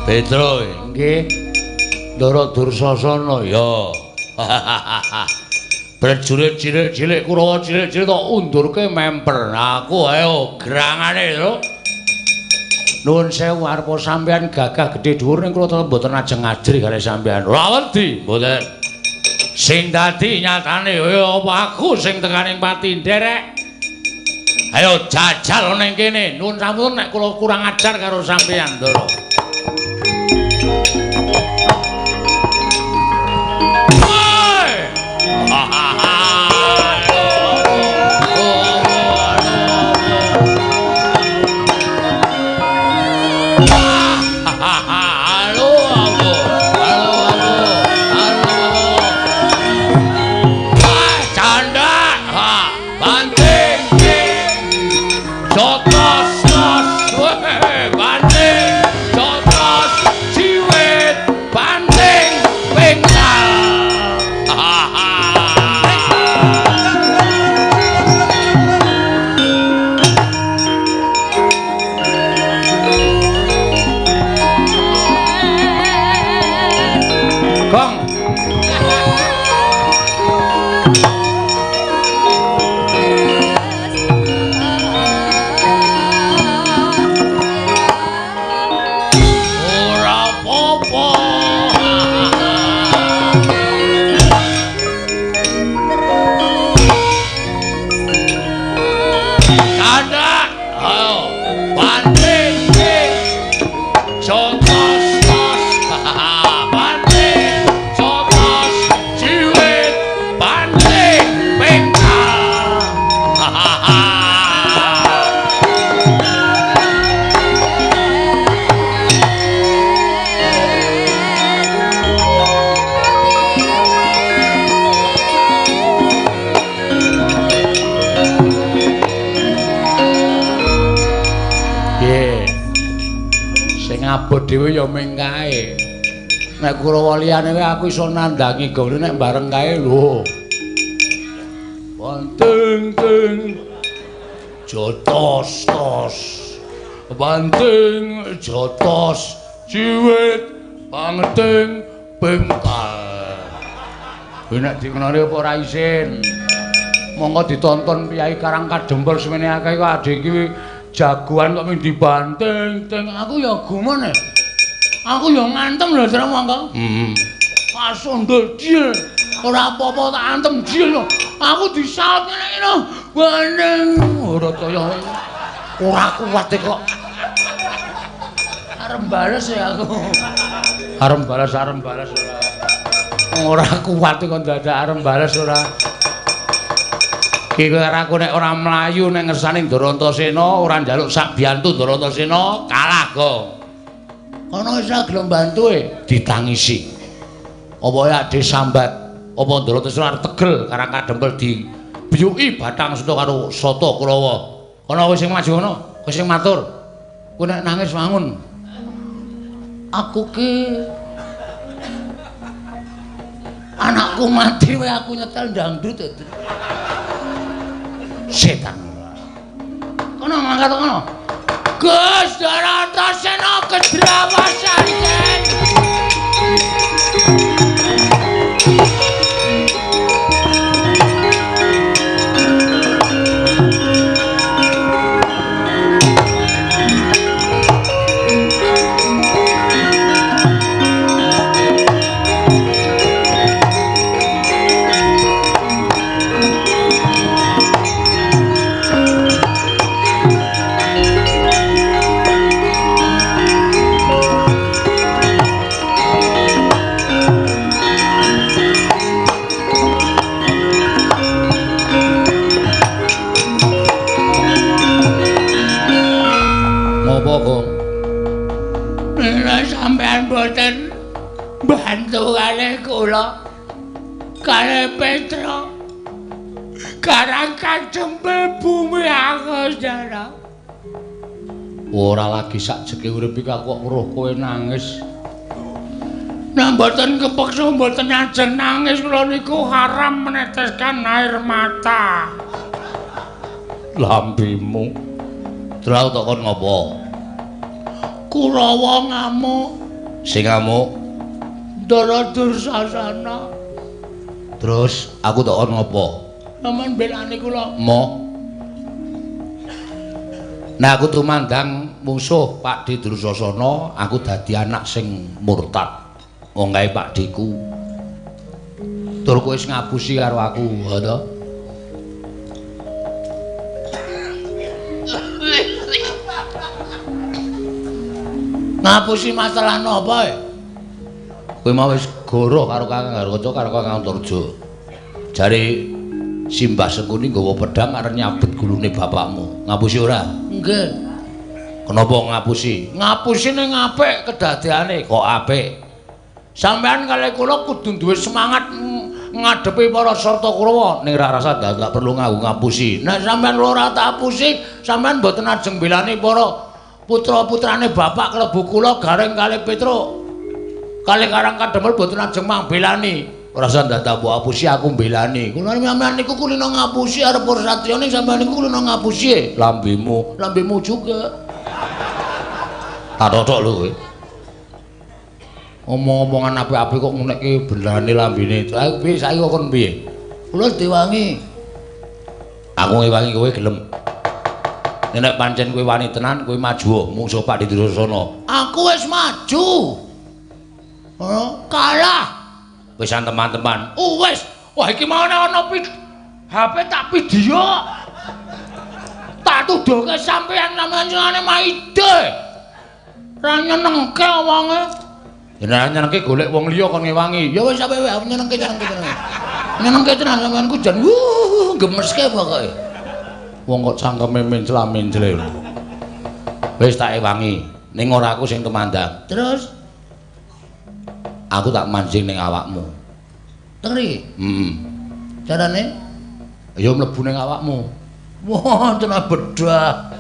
Petruk nggih. Ndara Dursasana ya. Prajurit cilik-cilik Kurawa cilik-cilik tak undurke memper. Aku ayo gerangane lho. Nuwun sewu arepa sampean gagah gedhe dhuwur ning kula tetep mboten ajeng ngajri kali sampean. Ora wedi, mboten. Sing dadi nyatane ya apa aku sing tekaning pati nderek. Ayo jajal ning kene. Nuwun sampun nek kula kurang ajar karo sampean, Ndara. Dhewe ya ming kae. Nek Kurawa liyane wae aku iso nandangi gone nek bareng kae lho. Banteng teng jotos tos. Banteng jotos ciwit banteng bengkal. Nek dikenali apa ora isin. Monggo ditonton Piyai Karang Kadempel semene akeh kok adhe iki jagoan kok ming dibanteng teng aku ya gumun. Aku ya ngantem lho Dra monggo. Pas ndol dil. Ora apa-apa tak antem dil lho. Aku disaut ngene lho. Bandeng ora kaya ora kuat kok. Arep bales ya aku. Arep bales ora. Ora kuat kok dadak arep bales ora. Iki aku nek ora mlayu nek ngersane Ndarantasena ora njaluk sak biyantu Ndarantasena kalah kok. Ana isa gelem bantu ditangisi. Apa ya ade sambat apa Ndaratesna arep tegel karang kadempel di biyuki Bathang Seta karo Sata Kurawa. Ana wis sing maju ana, wis sing matur. Kowe nek nangis wangun. Aku ki anakku mati wae aku nyetel dangdut. Setan. Kono mangkat kono. Gus Ndaratesna Kedrawasanten. Mboten bantu kalih kula kalih Petra karang kadempel bumi Angasara. Ora lagi sakjeke urip iki kok weruh kowe nangis. Nah mboten kepeksa mboten ajeng nangis kula niku haram meneteskan air mata. Lambimu terlalu tok kon ngopo? Kurawa ngamuk. Sing ngamuk Ndaradursasana. Terus aku tok kon ngopo? Sampeyan belani kula. Mo. Nah aku tumandang musuh Pak Di Dursasana, aku dadi anak sing murtad. Wong kae Pak Diku. Tur kowe wis ngapusi karo aku, ha to? Ngapusi masalah napa e? Kowe mau wis goroh karo Kakang Garwaca karo Kakang Antarja. Jare Simbah Sengkuni nggawa pedhang arep nyabet gulune bapakmu. Ngapusi ora? Nggih. Kenapa ngapusi? Ngapusi ning apik kedadeane kok apik. Sampeyan kalih kula kudu duwe semangat ngadepi para Sarta Kurawa ning ra rasa gak perlu ngapusi. Nek sampeyan ora tak apusi, sampeyan mboten ajeng belani para putra-putrane bapak klebu kula Gareng kalih Petruk. Kalih Karang Kadempel boten ajeng mangbelani. Ora usah dadak mbok apusi aku mbelani. Kula sampeyan niku kulino ngapusi arep para satriya ning sampeyan niku kulino ngapusi. Lambemu juga. Tak totok lho kowe. Omong-omongan apik-apik kok ngunekke benane lambene. Ayo piye saiki kok kon piye? Kula diwangi. Aku ngewangi kowe gelem. Nek pancen kowe wani tenan, kowe maju musuh Pak Di Dursasana. Aku wis maju. Kalah. Wis teman-teman. Wis. Wah iki mau ana HP tak video. Tak tuduhke sampeyan namanya Maide. Ra nyenengke wonge. Yen nyenengke golek wong liya kon ngewangi. Ya wis sampe wae nyenengke. Nyenengke tenan sampeyan ku jan gemeske pokoke. Wong kok cangkeme mencla-mencle. Wis tak ewangi, ning ora aku sing temandang. Terus aku tak mancing ning awakmu. Tengri? Carane? Ya mlebu ning awakmu. Wah, tenan bedah.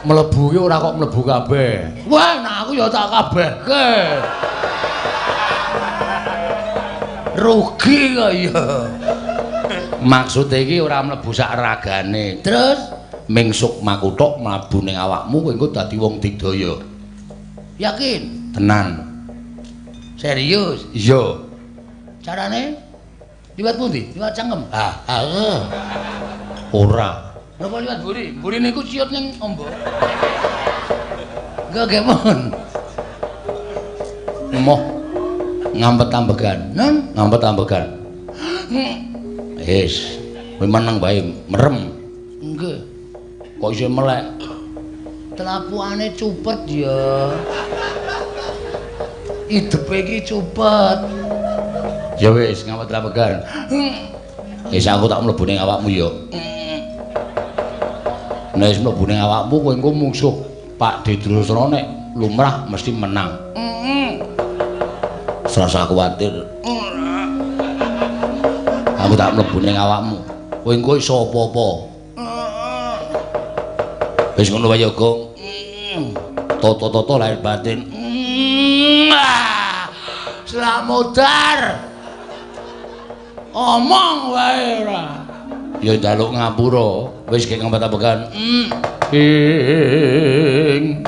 Mlebu ki ora kok mlebu kabeh. Wah, nah aku ya tak kabehke. Rugi kok ya. Maksud iki ora mlebu sak ragane. Terus mingsuk makuthuk mlebu ning awakmu kowe engko dadi wong digdaya. Yakin? Tenan. Serius? Iya. Carane? Liwat pundi? Liwat cangkem? Ora. Napa liwat buri? Buri niku ciut ning ombo. Enggak gemon. Moh ngampet ambegan. Nang ngampet ambegan. Wis, kowe meneng bae, merem. Nggih. Kok isih melek? Telapuane cupet ya. Hidupe iki cupet. Ya wis, ngampet ambegan. Wis aku tak mlebu ning awakmu ya. Nek wis mlebu ning awakmu kowe engko musuh Pak Di Dursasana nek lumrah mesti menang. Serasa kuwatir. Aku tak mlebu ning awakmu. Kowe engko iso apa-apa. Wis ngono wae ya, Gong. Toto-toto lahir batin. Slamodar. Omong wae ora. Ya njaluk ngapura. Wis gek ngempet-ampekan. Ing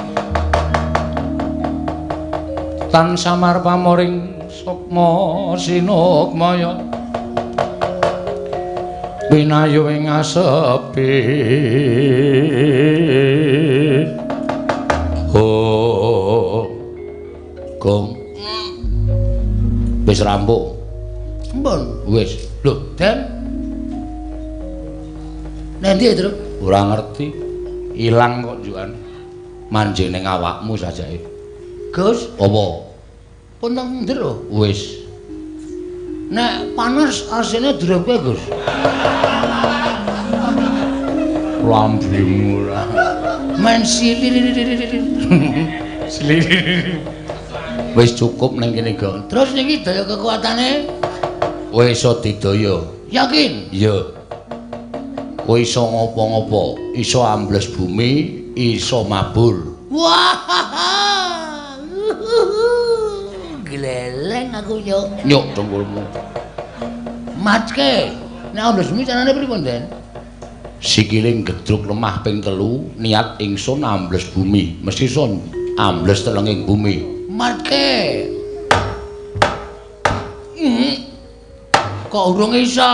tan samar pamoring sukma sinukmaya binayu ing asepi Gong wis rampung Mbon wis lho Den Nendi Tru ora ngerti ilang kok njukan manjing ning awakmu sajake Gus apa pun teng ndero wis nek panas asine drepe Gus lambemu ora men silir wis cukup ning kene Gong terus niki daya kekuatane kowe iso didaya yakin iya kowe iso ngopo-ngopo iso ambles bumi iso mabur wah gleleng aku nyuk dengkulmu matke nek ambles bumi carane pripun Den sikile gedruk lemah ping 3 niat ingsun ambles bumi mesti son ambles telenging bumi matke kok urung iso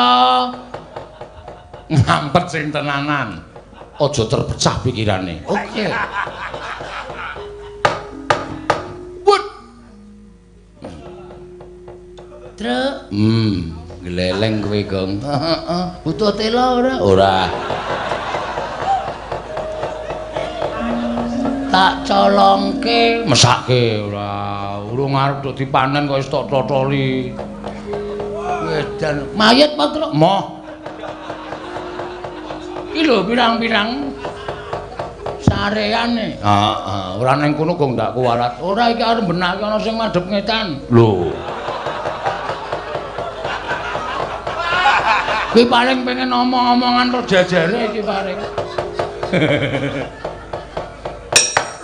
ngampet sing tenanan aja terpecah pikirane oke wut Truk gleleng kowe Gong butuh tela ora ora tak colongke mesake ora urung arep do dipanen kok wis tok totoli wedan mayat Pak Truk moh iki lho pirang-pirang sareane heeh ora ning kono Gong ndak kuwarat ora iki arep benake ana sing madhep ngetan lho kuwi paling pengen omong-omongan karo jajare iki paling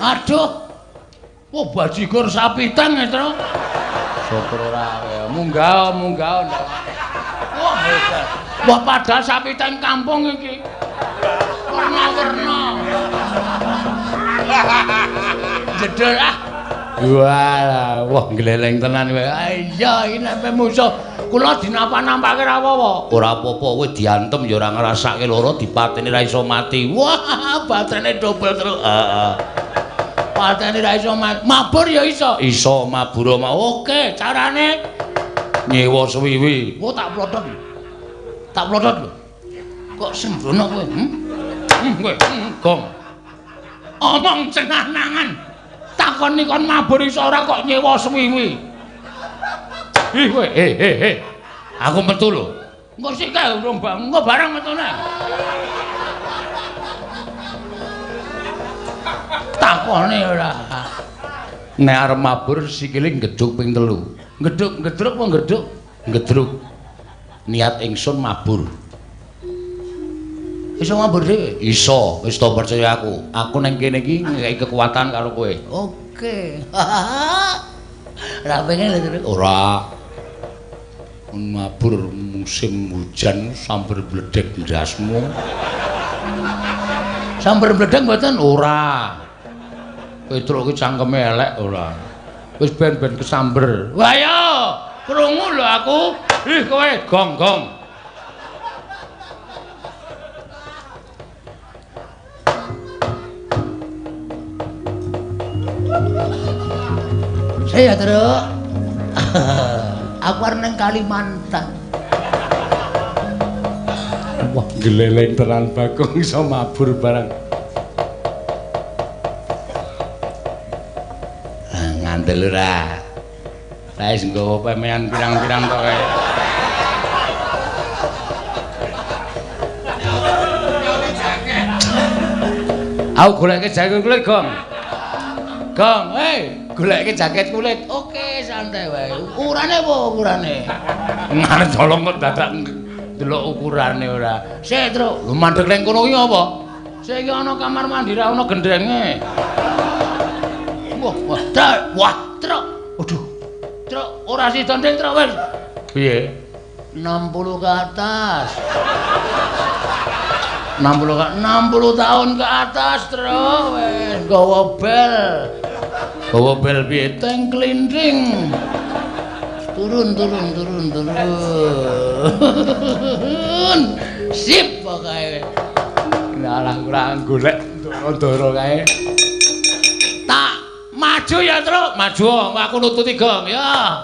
aduh wah bajigur sapitan ya Tru syukur ora munggah wah hebat wah padahal sapitan kampung iki warna-warna jedel wah gleleng tenan kowe iya iki nek musuh kula dinampak-nampake ra apa-apa ora apa-apa kowe diantem ya ora ngrasake lara dipateni ra iso mati wah batrene dobel terus heeh pateni ra iso mabur ya iso mabur oke carane nyewa suwiwi oh tak plotot lho kok sembrono kowe kowe Gong omong cenah-nangan takoni kon mabur iso ora kok nyewa suwiwi ih kowe aku metu lho engko sik kae urung engko barang metune takone ora nek arep mabur sikile gedhuk ping 3 gedhuk apa gedhuk gedruk niat ingsun mabur iso mabur dhewe iso wis to percaya aku ning kene iki ngekeki kekuatan karo kowe oke ra pengen lho ora mabur musim hujan sambar bledek ndasmu sambar bledek mboten ora Petruk ki cangkeme elek ora wis ben-ben kesamber wah yo krungu lho aku ih kowe gong saya Truk aku arep nang Kalimantan wah gleleng tenan Bagong iso mabur barang ngandel ora wis nggawa pemean pirang-pirang to kae aku goleke jaket kulit Gong goleke jaket kulit oke santai wae ukurane apa ukurane ngarep colong kok dadak delok ukurane ora. Sik, Truk. Lho mandeg ning kono ki apa? Sik iki ana kamar mandi ra ana gendrenge. Wah, Truk. Aduh. Truk, ora sida nding, Truk wis. Piye? 60 ke atas. 60 tahun ke atas, Truk. Wis gawa bel. Gawa bel piye? Teng klinding. Turun. Sip pokoke. Larang-larang golek ndoro kae. Tak maju ya, Truk. Maju, aku nututi gong ya.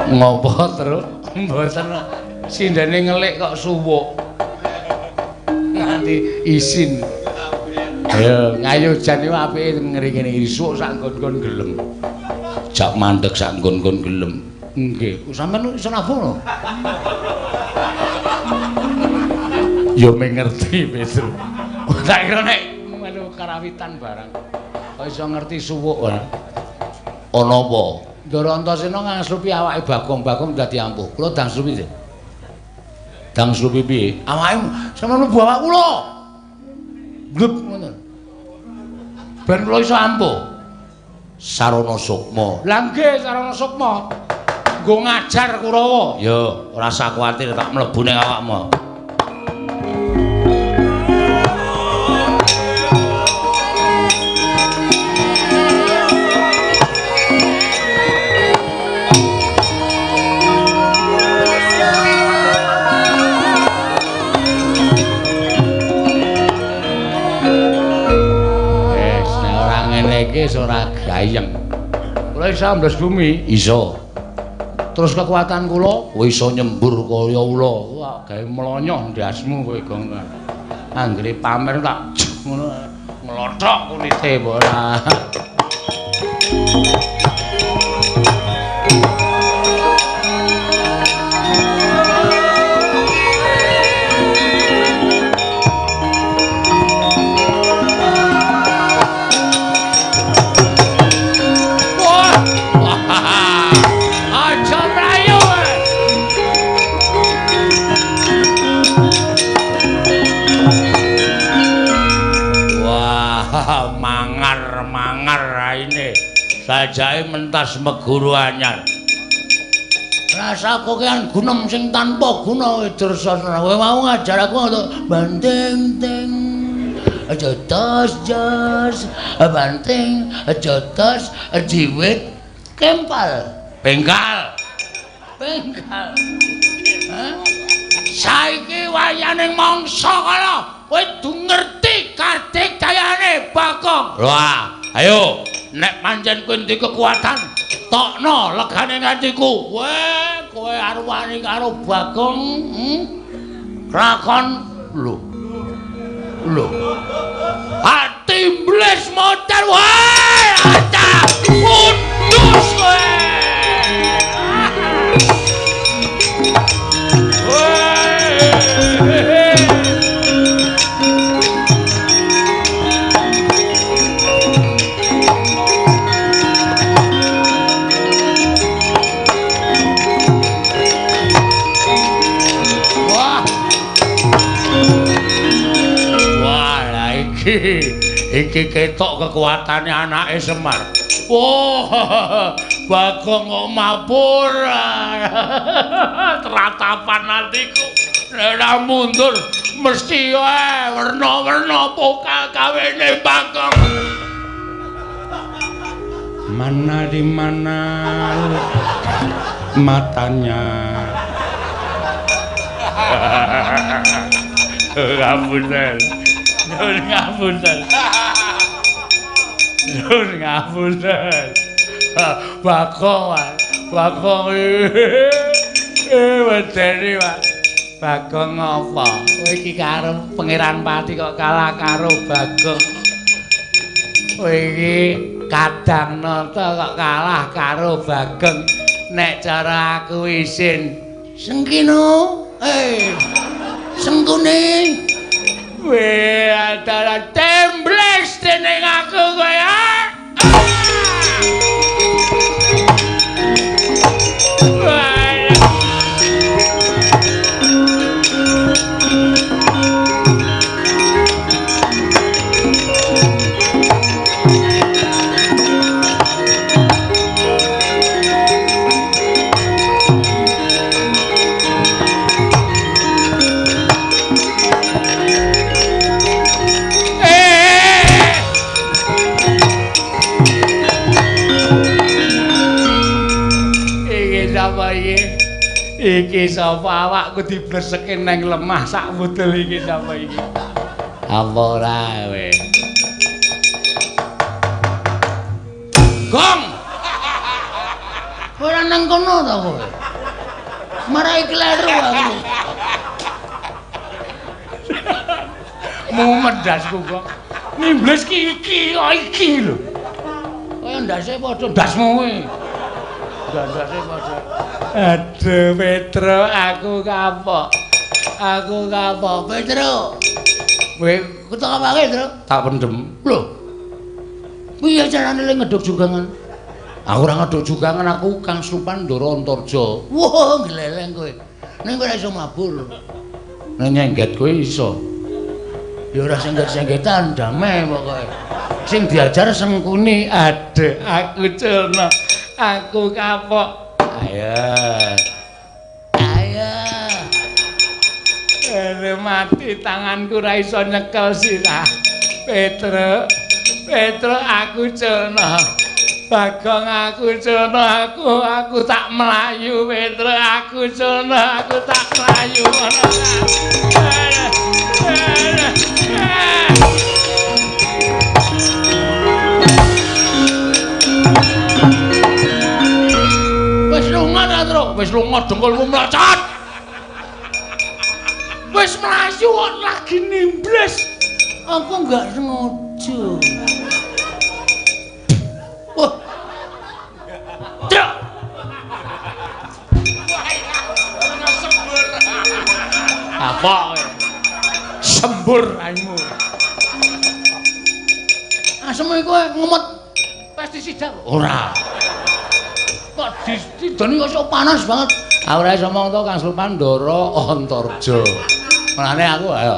Ngopo terus? Mboten sindene ngelik kok suwuk. Nganti isin. Ayo ngayojan iku apike ngeri-ngeri isuk sak nggon-nggon gelem. Jak mandeg sak nggon-nggon gelem. Nggih, sampeyan iso nabung lho. Yo mengerti Petru. Tak kira nek melu karawitan barang. Kok iso ngerti suwuk ora? Ana apa? Ndara Antasena ngangslupi awake Bagong dadi ampuh. Kula dang slupi sih. Dang slupi piye? Awake sampeyan mlebu awak kula. Gleb ngoten. Ben kula iso ampuh. Sarana Sukma. Lah nggih Sarana Sukma. Nggo ngajar Kurawa. Ya, ora usah kuwatir tak mlebu ning awakmu. Wis ora gayeng. Kula iso ambles bumi, iso. Terus kekuatan kula iso nyembur kaya ula. Wah, gawe mlonyoh ndasmu kowe gong. Anggere pamer tak ngono nglothok kulite ora. Sajake mentas meguru anyar. Rasaku kan gunem sing tanpa guna Widrasana. Kowe mau ngajar aku banting ting. Aja jos, banting, aja tos, jiwit kempal. Bengkal. Hah? Saiki wayaning mangsa kala kowe du ngerti Kartikayane Bagong. Wah, ayo nek pancen kowe ndek kekuatan, tokno legane ngantiku. Weh, kowe arep wani karo Bagong, Rakon lho. Ati iblis motor wae, ada kudus kowe. Iki ketok kekuatane anake Semar. Wah, Bagong kok mabur. Teratapan atiku. Nek mundur mesti wae werna-werna pokal kawene Bagong. Mana di mana matanya? Ngapunten. Ngapunten. Bagong Bagong wedeni Pak. Bagong apa? Kowe iki karo Pangeran Pati kok kalah karo Bagong. Kowe iki Kadang Nata kok kalah karo Bagong. Nek cara aku isin Sengkino, Sengkune. Kowe adalah tembles dening aku kowe. Iki sapa awakku dibleseke nang lemah sak mudel iki sapa iki? Apa ora kowe? Gong. Ora nang kono ta kowe? Marai kleru aku. Mau medasku kok. Nimbles iki kok iki lho. Kaya ndase padha ndasmu kowe. Ndase padha. Aduh Petro, aku kapok. Petro. Kowe ketok apa Petro? Tak pendem. Lho. Piye carane le ngeduk jugangan? Aku ora ngeduk jugangan, aku Kang Supan Ndara Antarja. Wah, gleleng kowe. Ning kowe ora iso mabur. Ning nyengget kowe iso. Ya ora sengget-senggetan, damai pokoke. Sing diajar Sengkuni, aduh aku celna. Aku kapok. Ayo. Mati tanganku ra iso nyekel sirah. Petro aku celna. Bagong aku celna, aku tak melayu Petro, aku celna, aku tak melayu ngono. Wis lunga dengkulmu mlacat. Wis mlayu kok lagi nimbles. Aku enggak sengaja. Wah. Dak. Sembur. Apa? Sembur raimu. Asem kowe ngumet pestisida ora. Kok didoni kok panas banget. Aku ora iso ngomong to Kang Supan Ndara Antarja. Mulane aku ayo.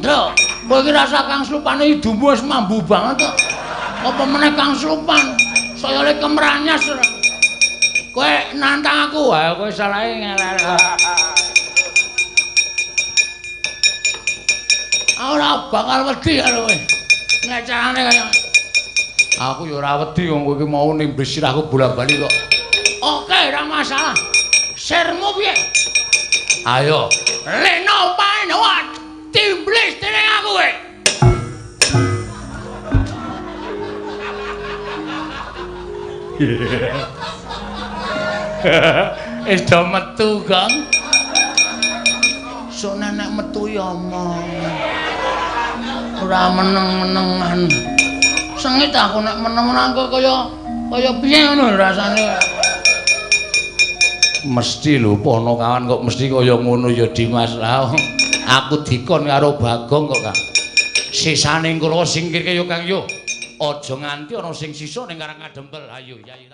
Terus. Kowe iki rasa Kang Supane hidupmu wis mambu banget kok. Apa meneh Kang Supan? Saya le kemranyas ora. Kowe nantang aku, ayo kowe salahe ngeler. Ora bakal wedi karo kowe. Nek carane kaya aku ya ora wedi wong kowe iki mau nimbles sirahku bola-bali kok. Oke, ora masalah. Sermu piye? Ayo, leno paenowat timblis dening aku kowe. Wis do metu, Kang. Sok nenek metu ya omong. Ora meneng-menengan. Sengit aku nek meneng-meneng kaya piye ngono rasane. Mesti lho pono kawan kok mesti kaya ngono ya Dimas. Aku dikon karo Bagong kok, Kang. Sisane kula singkirke yo Kang yo. Aja nganti ana sing sisa ning Karang Kadempel. Ayo, Yayi.